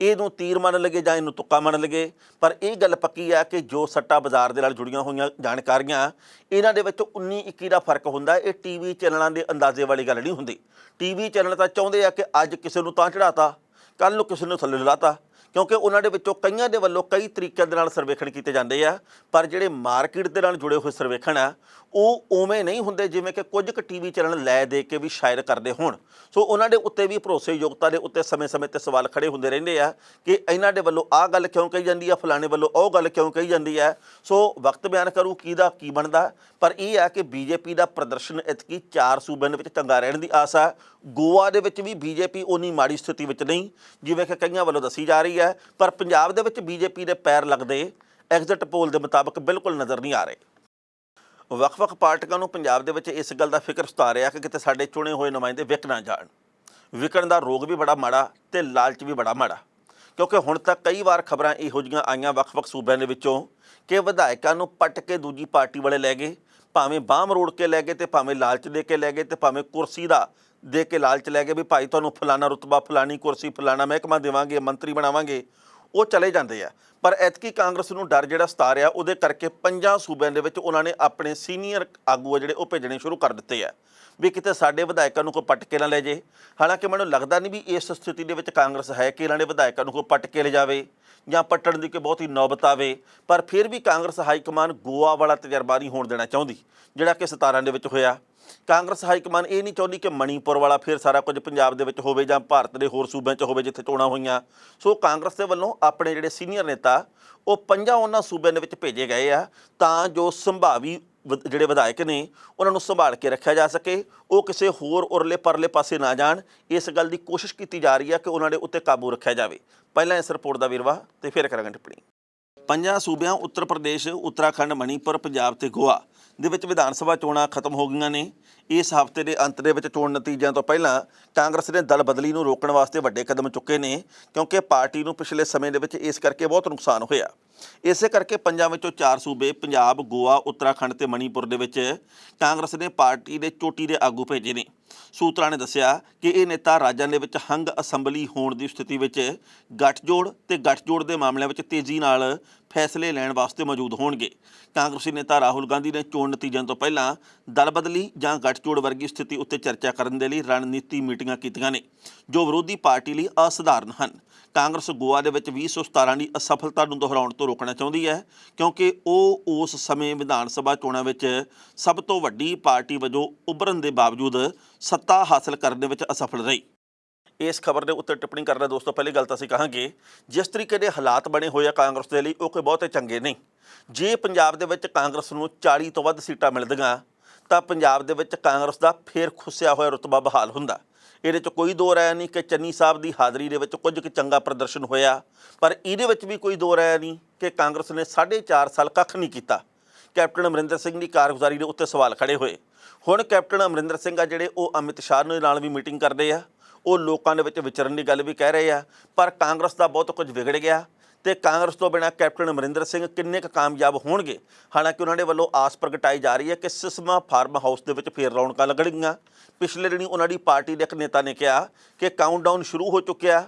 ਇਹਨੂੰ ਤੀਰ ਮੰਨ ਲਗੇ ਜਾਂ ਇਹਨੂੰ ਤੁੱਕਾ ਮੰਨ ਲਗੇ, ਪਰ ਇਹ ਗੱਲ ਪੱਕੀ ਹੈ ਕਿ ਜੋ ਸੱਟਾ ਬਾਜ਼ਾਰ ਦੇ ਨਾਲ ਜੁੜੀਆਂ ਹੋਈਆਂ ਜਾਣਕਾਰੀਆਂ, ਇਹਨਾਂ ਦੇ ਵਿੱਚ 19-21 ਦਾ ਫਰਕ ਹੁੰਦਾ। ਇਹ ਟੀਵੀ ਚੈਨਲਾਂ ਦੇ ਅੰਦਾਜ਼ੇ ਵਾਲੀ ਗੱਲ ਨਹੀਂ ਹੁੰਦੀ। ਟੀਵੀ ਚੈਨਲ ਤਾਂ ਚਾਹੁੰਦੇ ਆ ਕਿ ਅੱਜ ਕਿਸੇ ਨੂੰ ਤਾਂ ਚੜ੍ਹਾਤਾ, ਕੱਲ੍ਹ ਨੂੰ ਕਿਸੇ ਨੂੰ ਥੱਲੇ ਲਾਤਾ, ਕਿਉਂਕਿ ਉਹਨਾਂ ਦੇ ਵਿੱਚੋਂ ਕਈਆਂ ਦੇ ਵੱਲੋਂ ਕਈ ਤਰੀਕਿਆਂ ਦੇ ਨਾਲ ਸਰਵੇਖਣ ਕੀਤੇ ਜਾਂਦੇ ਆ। ਪਰ ਜਿਹੜੇ ਮਾਰਕੀਟ ਦੇ ਨਾਲ ਜੁੜੇ ਹੋਏ ਸਰਵੇਖਣ ਆ, ਉਹ ਉਵੇਂ ਨਹੀਂ ਹੁੰਦੇ ਜਿਵੇਂ ਕਿ ਕੁਝ ਕੁ ਟੀਵੀ ਚੈਨਲ ਲੈ ਦੇ ਕੇ ਵੀ ਸ਼ਾਇਦ ਕਰਦੇ ਹੋਣ। ਸੋ ਉਹਨਾਂ ਦੇ ਉੱਤੇ ਵੀ ਭਰੋਸੇਯੋਗਤਾ ਦੇ ਉੱਤੇ ਸਮੇਂ-ਸਮੇਂ 'ਤੇ ਸਵਾਲ ਖੜੇ ਹੁੰਦੇ ਰਹਿੰਦੇ ਆ ਕਿ ਇਹਨਾਂ ਦੇ ਵੱਲੋਂ ਆਹ ਗੱਲ ਕਿਉਂ ਕਹੀ ਜਾਂਦੀ ਆ, ਫਲਾਣੇ ਵੱਲੋਂ ਉਹ ਗੱਲ ਕਿਉਂ ਕਹੀ ਜਾਂਦੀ ਹੈ। ਸੋ ਵਕਤ ਬਿਆਨ ਕਰੂ ਕਿਹਦਾ ਕੀ ਬਣਦਾ। ਪਰ ਇਹ ਹੈ ਕਿ ਬੀਜੇਪੀ ਦਾ ਪ੍ਰਦਰਸ਼ਨ ਐਤਕੀ 4 ਸੂਬਿਆਂ ਦੇ ਵਿੱਚ ਚੰਗਾ ਰਹਿਣ ਦੀ ਆਸ ਹੈ। ਗੋਆ ਦੇ ਵਿੱਚ ਵੀ ਬੀਜੇਪੀ ਉਨੀ ਮਾੜੀ ਸਥਿਤੀ ਵਿੱਚ ਨਹੀਂ ਜਿਵੇਂ ਕਿ ਕਈਆਂ ਵੱਲੋਂ ਦੱਸੀ ਜਾ ਰਹੀ ਹੈ, ਪਰ ਪੰਜਾਬ ਦੇ ਵਿੱਚ ਬੀਜੇਪੀ ਦੇ ਪੈਰ ਲੱਗਦੇ ਐਗਜ਼ਿਟ ਪੋਲ ਦੇ ਮੁਤਾਬਕ ਬਿਲਕੁਲ ਨਜ਼ਰ ਨਹੀਂ ਆ ਰਹੇ। ਵੱਖ-ਵੱਖ ਪਾਰਟੀਆਂ ਨੂੰ ਪੰਜਾਬ ਦੇ ਵਿੱਚ ਇਸ ਗੱਲ ਦਾ ਫਿਕਰ ਸਤਾ ਰਿਹਾ ਕਿ ਕਿਤੇ ਸਾਡੇ ਚੁਣੇ ਹੋਏ ਨੁਮਾਇੰਦੇ ਵਿਕ ਨਾ ਜਾਣ। ਵਿਕਣ ਦਾ ਰੋਗ ਵੀ ਬੜਾ ਮਾੜਾ ਤੇ ਲਾਲਚ ਵੀ ਬੜਾ ਮਾੜਾ, ਕਿਉਂਕਿ ਹੁਣ ਤੱਕ ਕਈ ਵਾਰ ਖਬਰਾਂ ਇਹੋ ਜਿਹੀਆਂ ਆਈਆਂ ਵੱਖ-ਵੱਖ ਸੂਬਿਆਂ ਦੇ ਵਿੱਚੋਂ ਕਿ ਵਿਧਾਇਕਾਂ ਨੂੰ ਪੱਟ ਕੇ ਦੂਜੀ ਪਾਰਟੀ ਵਾਲੇ ਲੈ ਗਏ, ਭਾਵੇਂ ਬਾਂਹ ਮਰੋੜ ਕੇ ਲੈ ਗਏ ਤੇ ਭਾਵੇਂ ਲਾਲਚ ਦੇ ਕੇ ਲੈ ਗਏ ਤੇ ਭਾਵੇਂ ਕੁਰਸੀ ਦਾ ਦੇ ਕੇ ਲਾਲਚ ਲੈ ਗਏ ਵੀ ਭਾਈ ਤੁਹਾਨੂੰ ਫਲਾਣਾ ਰੁਤਬਾ, ਫਲਾਣੀ ਕੁਰਸੀ, ਫਲਾਣਾ ਮਹਿਕਮਾ ਦੇਵਾਂਗੇ, ਮੰਤਰੀ ਬਣਾਵਾਂਗੇ, ਉਹ ਚਲੇ ਜਾਂਦੇ ਆ। ਪਰ ਐਤਕੀ ਕਾਂਗਰਸ ਨੂੰ ਡਰ ਜਿਹੜਾ ਸਤਾ ਰਿਹਾ, ਉਹਦੇ ਕਰਕੇ 5 ਸੂਬਿਆਂ ਦੇ ਵਿੱਚ ਉਹਨਾਂ ਨੇ ਆਪਣੇ ਸੀਨੀਅਰ ਆਗੂ ਆ ਜਿਹੜੇ ਉਹ ਭੇਜਣੇ ਸ਼ੁਰੂ ਕਰ ਦਿੱਤੇ ਆ ਵੀ ਕਿਤੇ ਸਾਡੇ ਵਿਧਾਇਕਾਂ ਨੂੰ ਕੋਈ ਪੱਟ ਕੇ ਨਾ ਲੈ ਜੇ। ਹਾਲਾਂਕਿ ਮੈਨੂੰ ਲੱਗਦਾ ਨਹੀਂ ਵੀ ਇਸ ਸਥਿਤੀ ਦੇ ਵਿੱਚ ਕਾਂਗਰਸ ਹੈ ਕਿ ਇਹਨਾਂ ਦੇ ਵਿਧਾਇਕਾਂ ਨੂੰ ਕੋਈ ਪੱਟ ਕੇ ਲੈ ਜਾਵੇ ਜਾਂ ਪੱਟਣ ਦੀ ਕੋਈ ਬਹੁਤੀ ਨੌਬਤ ਆਵੇ। ਪਰ ਫਿਰ ਵੀ ਕਾਂਗਰਸ ਹਾਈਕਮਾਨ ਗੋਆ ਵਾਲਾ ਤਜਰਬਾ ਨਹੀਂ ਹੋਣ ਦੇਣਾ ਚਾਹੁੰਦੀ ਜਿਹੜਾ ਕਿ 17 ਦੇ ਵਿੱਚ ਹੋਇਆ। ਕਾਂਗਰਸ ਹਾਈਕਮਾਨ ਇਹ ਨਹੀਂ ਚਾਹੁੰਦੀ ਕਿ ਮਣੀਪੁਰ ਵਾਲਾ ਫਿਰ ਸਾਰਾ ਕੁਝ ਪੰਜਾਬ ਦੇ ਵਿੱਚ ਹੋਵੇ ਜਾਂ ਭਾਰਤ ਦੇ ਹੋਰ ਸੂਬਿਆਂ 'ਚ ਹੋਵੇ ਜਿੱਥੇ ਚੋਣਾਂ ਹੋਈਆਂ। ਸੋ ਕਾਂਗਰਸ ਦੇ ਵੱਲੋਂ ਆਪਣੇ ਜਿਹੜੇ ਸੀਨੀਅਰ ਨੇਤਾ ਉਹ 5 ਉਹਨਾਂ ਸੂਬਿਆਂ ਦੇ ਵਿੱਚ ਭੇਜੇ ਗਏ ਆ ਤਾਂ ਜੋ ਸੰਭਾਵੀ ਜਿਹੜੇ ਵਿਧਾਇਕ ਨੇ ਉਹਨਾਂ ਨੂੰ ਸੰਭਾਲ ਕੇ ਰੱਖਿਆ ਜਾ ਸਕੇ, ਉਹ ਕਿਸੇ ਹੋਰ ਉਰਲੇ ਪਰਲੇ ਪਾਸੇ ਨਾ ਜਾਣ। ਇਸ ਗੱਲ ਦੀ ਕੋਸ਼ਿਸ਼ ਕੀਤੀ ਜਾ ਰਹੀ ਹੈ ਕਿ ਉਹਨਾਂ ਦੇ ਉੱਤੇ ਕਾਬੂ ਰੱਖਿਆ ਜਾਵੇ। ਪਹਿਲਾਂ ਇਸ ਰਿਪੋਰਟ ਦਾ ਵੇਰਵਾ ਤੇ ਫਿਰ ਕਰਾਂਗੇ ਟਿੱਪਣੀ। 5 ਸੂਬਿਆਂ ਉੱਤਰ ਪ੍ਰਦੇਸ਼, ਉੱਤਰਾਖੰਡ, ਮਣੀਪੁਰ, ਪੰਜਾਬ ਤੇ ਗੋਆ ਦੇ ਵਿੱਚ ਵਿਧਾਨ ਸਭਾ ਚੋਣਾਂ ਖਤਮ ਹੋ ਗਈਆਂ ਨੇ। ਇਸ ਹਫ਼ਤੇ ਦੇ ਅੰਤ ਦੇ ਵਿੱਚ ਚੋਣ ਨਤੀਜਿਆਂ ਤੋਂ ਪਹਿਲਾਂ ਕਾਂਗਰਸ ਨੇ ਦਲ ਬਦਲੀ ਨੂੰ ਰੋਕਣ ਵਾਸਤੇ ਵੱਡੇ ਕਦਮ ਚੁੱਕੇ ਨੇ, ਕਿਉਂਕਿ ਪਾਰਟੀ ਨੂੰ ਪਿਛਲੇ ਸਮੇਂ ਦੇ ਵਿੱਚ ਇਸ ਕਰਕੇ ਬਹੁਤ ਨੁਕਸਾਨ ਹੋਇਆ। ਇਸੇ ਕਰਕੇ 5 ਵਿੱਚੋਂ 4 ਸੂਬੇ ਪੰਜਾਬ, ਗੋਆ, ਉੱਤਰਾਖੰਡ ਤੇ ਮਣੀਪੁਰ ਦੇ ਵਿੱਚ ਕਾਂਗਰਸ ਨੇ ਪਾਰਟੀ ਦੇ ਚੋਟੀ ਦੇ ਆਗੂ ਭੇਜੇ ਨੇ। ਸੂਤਰਾਂ ਨੇ ਦੱਸਿਆ ਕਿ ਇਹ ਨੇਤਾ ਰਾਜਾਂ ਦੇ ਵਿੱਚ ਹੰਗ ਅਸੈਂਬਲੀ ਹੋਣ ਦੀ ਸਥਿਤੀ ਵਿੱਚ ਗੱਠਜੋੜ ਤੇ ਗੱਠਜੋੜ ਦੇ ਮਾਮਲਿਆਂ ਵਿੱਚ ਤੇਜ਼ੀ ਨਾਲ ਫੈਸਲੇ ਲੈਣ ਵਾਸਤੇ ਮੌਜੂਦ ਹੋਣਗੇ। ਕਾਂਗਰਸੀ ਨੇਤਾ ਰਾਹੁਲ ਗਾਂਧੀ ਨੇ ਚੋਣ ਨਤੀਜਿਆਂ ਤੋਂ ਪਹਿਲਾਂ ਦਲ ਬਦਲੀ ਜਾਂ ਗੱਠਜੋੜ ਵਰਗੀ ਸਥਿਤੀ ਉੱਤੇ ਚਰਚਾ ਕਰਨ ਦੇ ਲਈ ਰਣਨੀਤੀ ਮੀਟਿੰਗਾਂ ਕੀਤੀਆਂ ਨੇ ਜੋ ਵਿਰੋਧੀ ਪਾਰਟੀ ਲਈ ਅਸਧਾਰਨ ਹਨ। ਕਾਂਗਰਸ ਗੋਆ ਦੇ ਵਿੱਚ 2017 ਦੀ ਅਸਫਲਤਾ ਨੂੰ ਦੁਹਰਾਉਣ ਤੋਂ ਰੋਕਣਾ ਚਾਹੁੰਦੀ ਹੈ ਕਿਉਂਕਿ ਉਹ ਉਸ ਸਮੇਂ ਵਿਧਾਨ ਸਭਾ ਚੋਣਾਂ ਵਿੱਚ ਸਭ ਤੋਂ ਵੱਡੀ ਪਾਰਟੀ ਵਜੋਂ ਉੱਭਰਨ ਦੇ ਬਾਵਜੂਦ ਸੱਤਾ ਹਾਸਲ ਕਰਨ ਦੇ ਵਿੱਚ ਅਸਫਲ ਰਹੀ। ਇਸ ਖਬਰ ਦੇ ਉੱਤੇ ਟਿੱਪਣੀ ਕਰਨਾ ਦੋਸਤੋ, ਪਹਿਲੀ ਗੱਲ ਤਾਂ ਅਸੀਂ ਕਹਾਂਗੇ ਜਿਸ ਤਰੀਕੇ ਦੇ ਹਾਲਾਤ ਬਣੇ ਹੋਏ ਆ ਕਾਂਗਰਸ ਦੇ ਲਈ ਉਹ ਕੋਈ ਬਹੁਤੇ ਚੰਗੇ ਨਹੀਂ। ਜੇ ਪੰਜਾਬ ਦੇ ਵਿੱਚ ਕਾਂਗਰਸ ਨੂੰ 40 ਤੋਂ ਵੱਧ ਸੀਟਾਂ ਮਿਲਦੀਆਂ ਤਾਂ ਪੰਜਾਬ ਦੇ ਵਿੱਚ ਕਾਂਗਰਸ ਦਾ ਫੇਰ ਖੁੱਸਿਆ ਹੋਇਆ ਰੁਤਬਾ ਬਹਾਲ ਹੁੰਦਾ। ਇਹਦੇ 'ਚ ਕੋਈ ਦੋ ਰਾਇ ਨਹੀਂ ਕਿ ਚੰਨੀ ਸਾਹਿਬ ਦੀ ਹਾਜ਼ਰੀ ਦੇ ਵਿੱਚ ਕੁਝ ਕੁ ਚੰਗਾ ਪ੍ਰਦਰਸ਼ਨ ਹੋਇਆ, ਪਰ ਇਹਦੇ ਵਿੱਚ ਵੀ ਕੋਈ ਦੋ ਰਾਇ ਨਹੀਂ ਕਿ ਕਾਂਗਰਸ ਨੇ 4.5 ਸਾਲ ਕੱਖ ਨਹੀਂ ਕੀਤਾ। ਕੈਪਟਨ ਅਮਰਿੰਦਰ ਸਿੰਘ ਦੀ ਕਾਰਗੁਜ਼ਾਰੀ ਦੇ ਉੱਤੇ ਸਵਾਲ ਖੜੇ ਹੋਏ। ਹੁਣ ਕੈਪਟਨ ਅਮਰਿੰਦਰ ਸਿੰਘ ਆ ਜਿਹੜੇ ਉਹ ਅਮਿਤ ਸ਼ਾਹ ਦੇ ਨਾਲ ਵੀ ਮੀਟਿੰਗ ਕਰਦੇ ਆ, ਉਹ ਲੋਕਾਂ ਦੇ ਵਿੱਚ ਵਿਚਰਨ ਦੀ ਗੱਲ ਵੀ ਕਹਿ ਰਹੇ ਆ, ਪਰ ਕਾਂਗਰਸ ਦਾ ਬਹੁਤ ਕੁਝ ਵਿਗੜ ਗਿਆ ਤੇ ਕਾਂਗਰਸ ਤੋਂ ਬਿਨਾਂ ਕੈਪਟਨ ਅਮਰਿੰਦਰ ਸਿੰਘ ਕਿੰਨੇ ਕੁ ਕਾਮਯਾਬ ਹੋਣਗੇ। ਹਾਲਾਂਕਿ ਉਹਨਾਂ ਦੇ ਵੱਲੋਂ ਆਸ ਪ੍ਰਗਟਾਈ ਜਾ ਰਹੀ ਹੈ ਕਿ ਸਿਸਮਾ ਫਾਰਮ ਹਾਊਸ ਦੇ ਵਿੱਚ ਫੇਰ ਰੌਣਕਾਂ ਲੱਗਣਗੀਆਂ। ਪਿਛਲੇ ਦਿਨੀ ਉਹਨਾਂ ਦੀ ਪਾਰਟੀ ਦੇ ਇੱਕ ਨੇਤਾ ਨੇ ਕਿਹਾ ਕਿ ਕਾਊਂਟਡਾਊਨ ਸ਼ੁਰੂ ਹੋ ਚੁੱਕਿਆ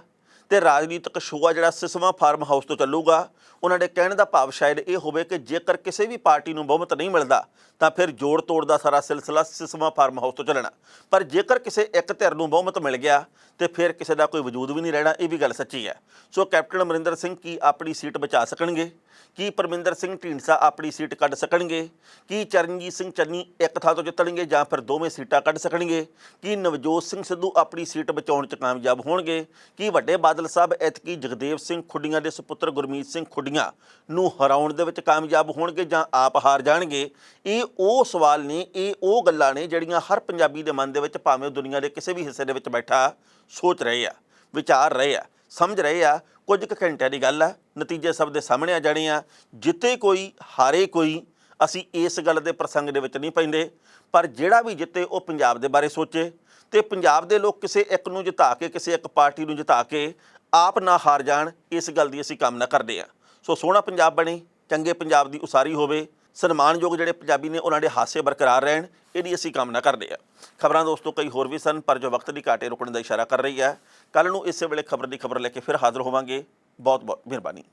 ਤੇ ਰਾਜਨੀਤਿਕ ਸ਼ੋਅ ਆ ਜਿਹੜਾ ਸਿਸਮਾ ਫਾਰਮ ਹਾਊਸ ਤੋਂ ਚੱਲੂਗਾ। ਉਹਨਾਂ ਦੇ ਕਹਿਣ ਦਾ ਭਾਵ ਸ਼ਾਇਦ ਇਹ ਹੋਵੇ ਕਿ ਜੇਕਰ ਕਿਸੇ ਵੀ ਪਾਰਟੀ ਨੂੰ ਬਹੁਮਤ ਨਹੀਂ ਮਿਲਦਾ ਤਾਂ ਫਿਰ ਜੋੜ ਤੋੜ ਦਾ ਸਾਰਾ ਸਿਲਸਿਲਾ ਸਿਸਮਾ ਫਾਰਮ ਹਾਊਸ ਤੋਂ ਚੱਲਣਾ, ਪਰ ਜੇਕਰ ਕਿਸੇ ਇੱਕ ਧਿਰ ਨੂੰ ਬਹੁਮਤ ਮਿਲ ਗਿਆ ਤੇ ਫਿਰ ਕਿਸੇ ਦਾ ਕੋਈ ਵਜੂਦ ਵੀ ਨਹੀਂ ਰਹਿਣਾ। ਇਹ ਵੀ ਗੱਲ ਸੱਚੀ ਹੈ। ਸੋ ਕੈਪਟਨ ਅਮਰਿੰਦਰ ਸਿੰਘ ਕੀ ਆਪਣੀ ਸੀਟ ਬਚਾ ਸਕਣਗੇ? ਕੀ ਪਰਮਿੰਦਰ ਸਿੰਘ ਢੀਂਡਸਾ ਆਪਣੀ ਸੀਟ ਕੱਢ ਸਕਣਗੇ? ਕੀ ਚਰਨਜੀਤ ਸਿੰਘ ਚੰਨੀ ਇੱਕ ਥਾਂ ਤੋਂ ਜਿੱਤਣਗੇ ਜਾਂ ਫਿਰ ਦੋਵੇਂ ਸੀਟਾਂ ਕੱਢ ਸਕਣਗੇ? ਕੀ ਨਵਜੋਤ ਸਿੰਘ ਸਿੱਧੂ ਆਪਣੀ ਸੀਟ ਬਚਾਉਣ 'ਚ ਕਾਮਯਾਬ ਹੋਣਗੇ? ਕੀ ਵੱਡੇ ਬਾਦਲ ਸਾਹਿਬ ਐਤਕੀ ਜਗਦੇਵ ਸਿੰਘ ਖੁੱਡੀਆਂ ਦੇ ਸੁਪੁੱਤਰ ਗੁਰਮੀਤ ਸਿੰਘ ਖੁੱਡੀਆਂ ਨੂੰ ਹਰਾਉਣ ਦੇ ਵਿੱਚ ਕਾਮਯਾਬ ਹੋਣਗੇ ਜਾਂ ਆਪ ਹਾਰ ਜਾਣਗੇ? ਇਹ ਉਹ ਸਵਾਲ ਨੇ, ਇਹ ਉਹ ਗੱਲਾਂ ਨੇ ਜਿਹੜੀਆਂ ਹਰ ਪੰਜਾਬੀ ਦੇ ਮਨ ਦੇ ਵਿੱਚ ਭਾਵੇਂ ਦੁਨੀਆ ਦੇ ਕਿਸੇ ਵੀ ਹਿੱਸੇ ਦੇ ਵਿੱਚ ਬੈਠਾ ਸੋਚ ਰਹੇ ਆ, ਵਿਚਾਰ ਰਹੇ ਆ, ਸਮਝ ਰਹੇ ਆ। ਕੁਝ ਕੁ ਘੰਟਿਆਂ ਦੀ ਗੱਲ ਆ, ਨਤੀਜੇ ਸਭ ਦੇ ਸਾਹਮਣੇ ਆ ਜਾਣੇ ਆ। ਜਿੱਤੇ ਕੋਈ ਹਾਰੇ ਕੋਈ, ਅਸੀਂ ਇਸ ਗੱਲ ਦੇ ਪ੍ਰਸੰਗ ਦੇ ਵਿੱਚ ਨਹੀਂ ਪੈਂਦੇ, ਪਰ ਜਿਹੜਾ ਵੀ ਜਿੱਤੇ ਉਹ ਪੰਜਾਬ ਦੇ ਬਾਰੇ ਸੋਚੇ ਤੇ ਪੰਜਾਬ ਦੇ ਲੋਕ ਕਿਸੇ ਇੱਕ ਨੂੰ ਜਿਤਾ ਕੇ, ਕਿਸੇ ਇੱਕ ਪਾਰਟੀ ਨੂੰ ਜਿਤਾ ਕੇ ਆਪ ਨਾ ਹਾਰ ਜਾਣ, ਇਸ ਗੱਲ ਦੀ ਅਸੀਂ ਕਾਮਨਾ ਕਰਦੇ ਹਾਂ। ਸੋ ਸੋਹਣਾ ਪੰਜਾਬ ਬਣੇ, ਚੰਗੇ ਪੰਜਾਬ ਦੀ ਉਸਾਰੀ ਹੋਵੇ, ਸਨਮਾਨਯੋਗ ਜਿਹੜੇ ਪੰਜਾਬੀ ਨੇ ਉਹਨਾਂ ਦੇ ਹਾਸੇ ਬਰਕਰਾਰ ਰਹਿਣ, ਇਹਦੀ ਅਸੀਂ ਕਾਮਨਾ ਕਰਦੇ ਹਾਂ। ਖਬਰਾਂ ਦੋਸਤੋ ਕਈ ਹੋਰ ਵੀ ਸਨ, ਪਰ ਜੋ ਵਕਤ ਦੀ ਘਾਟੇ ਰੁਕਣ ਦਾ ਇਸ਼ਾਰਾ ਕਰ ਰਹੀ ਹੈ। ਕੱਲ੍ਹ ਨੂੰ ਇਸੇ ਵੇਲੇ ਖਬਰ ਦੀ ਖਬਰ ਲੈ ਕੇ ਫਿਰ ਹਾਜ਼ਰ ਹੋਵਾਂਗੇ। ਬਹੁਤ ਬਹੁਤ ਮਿਹਰਬਾਨੀ।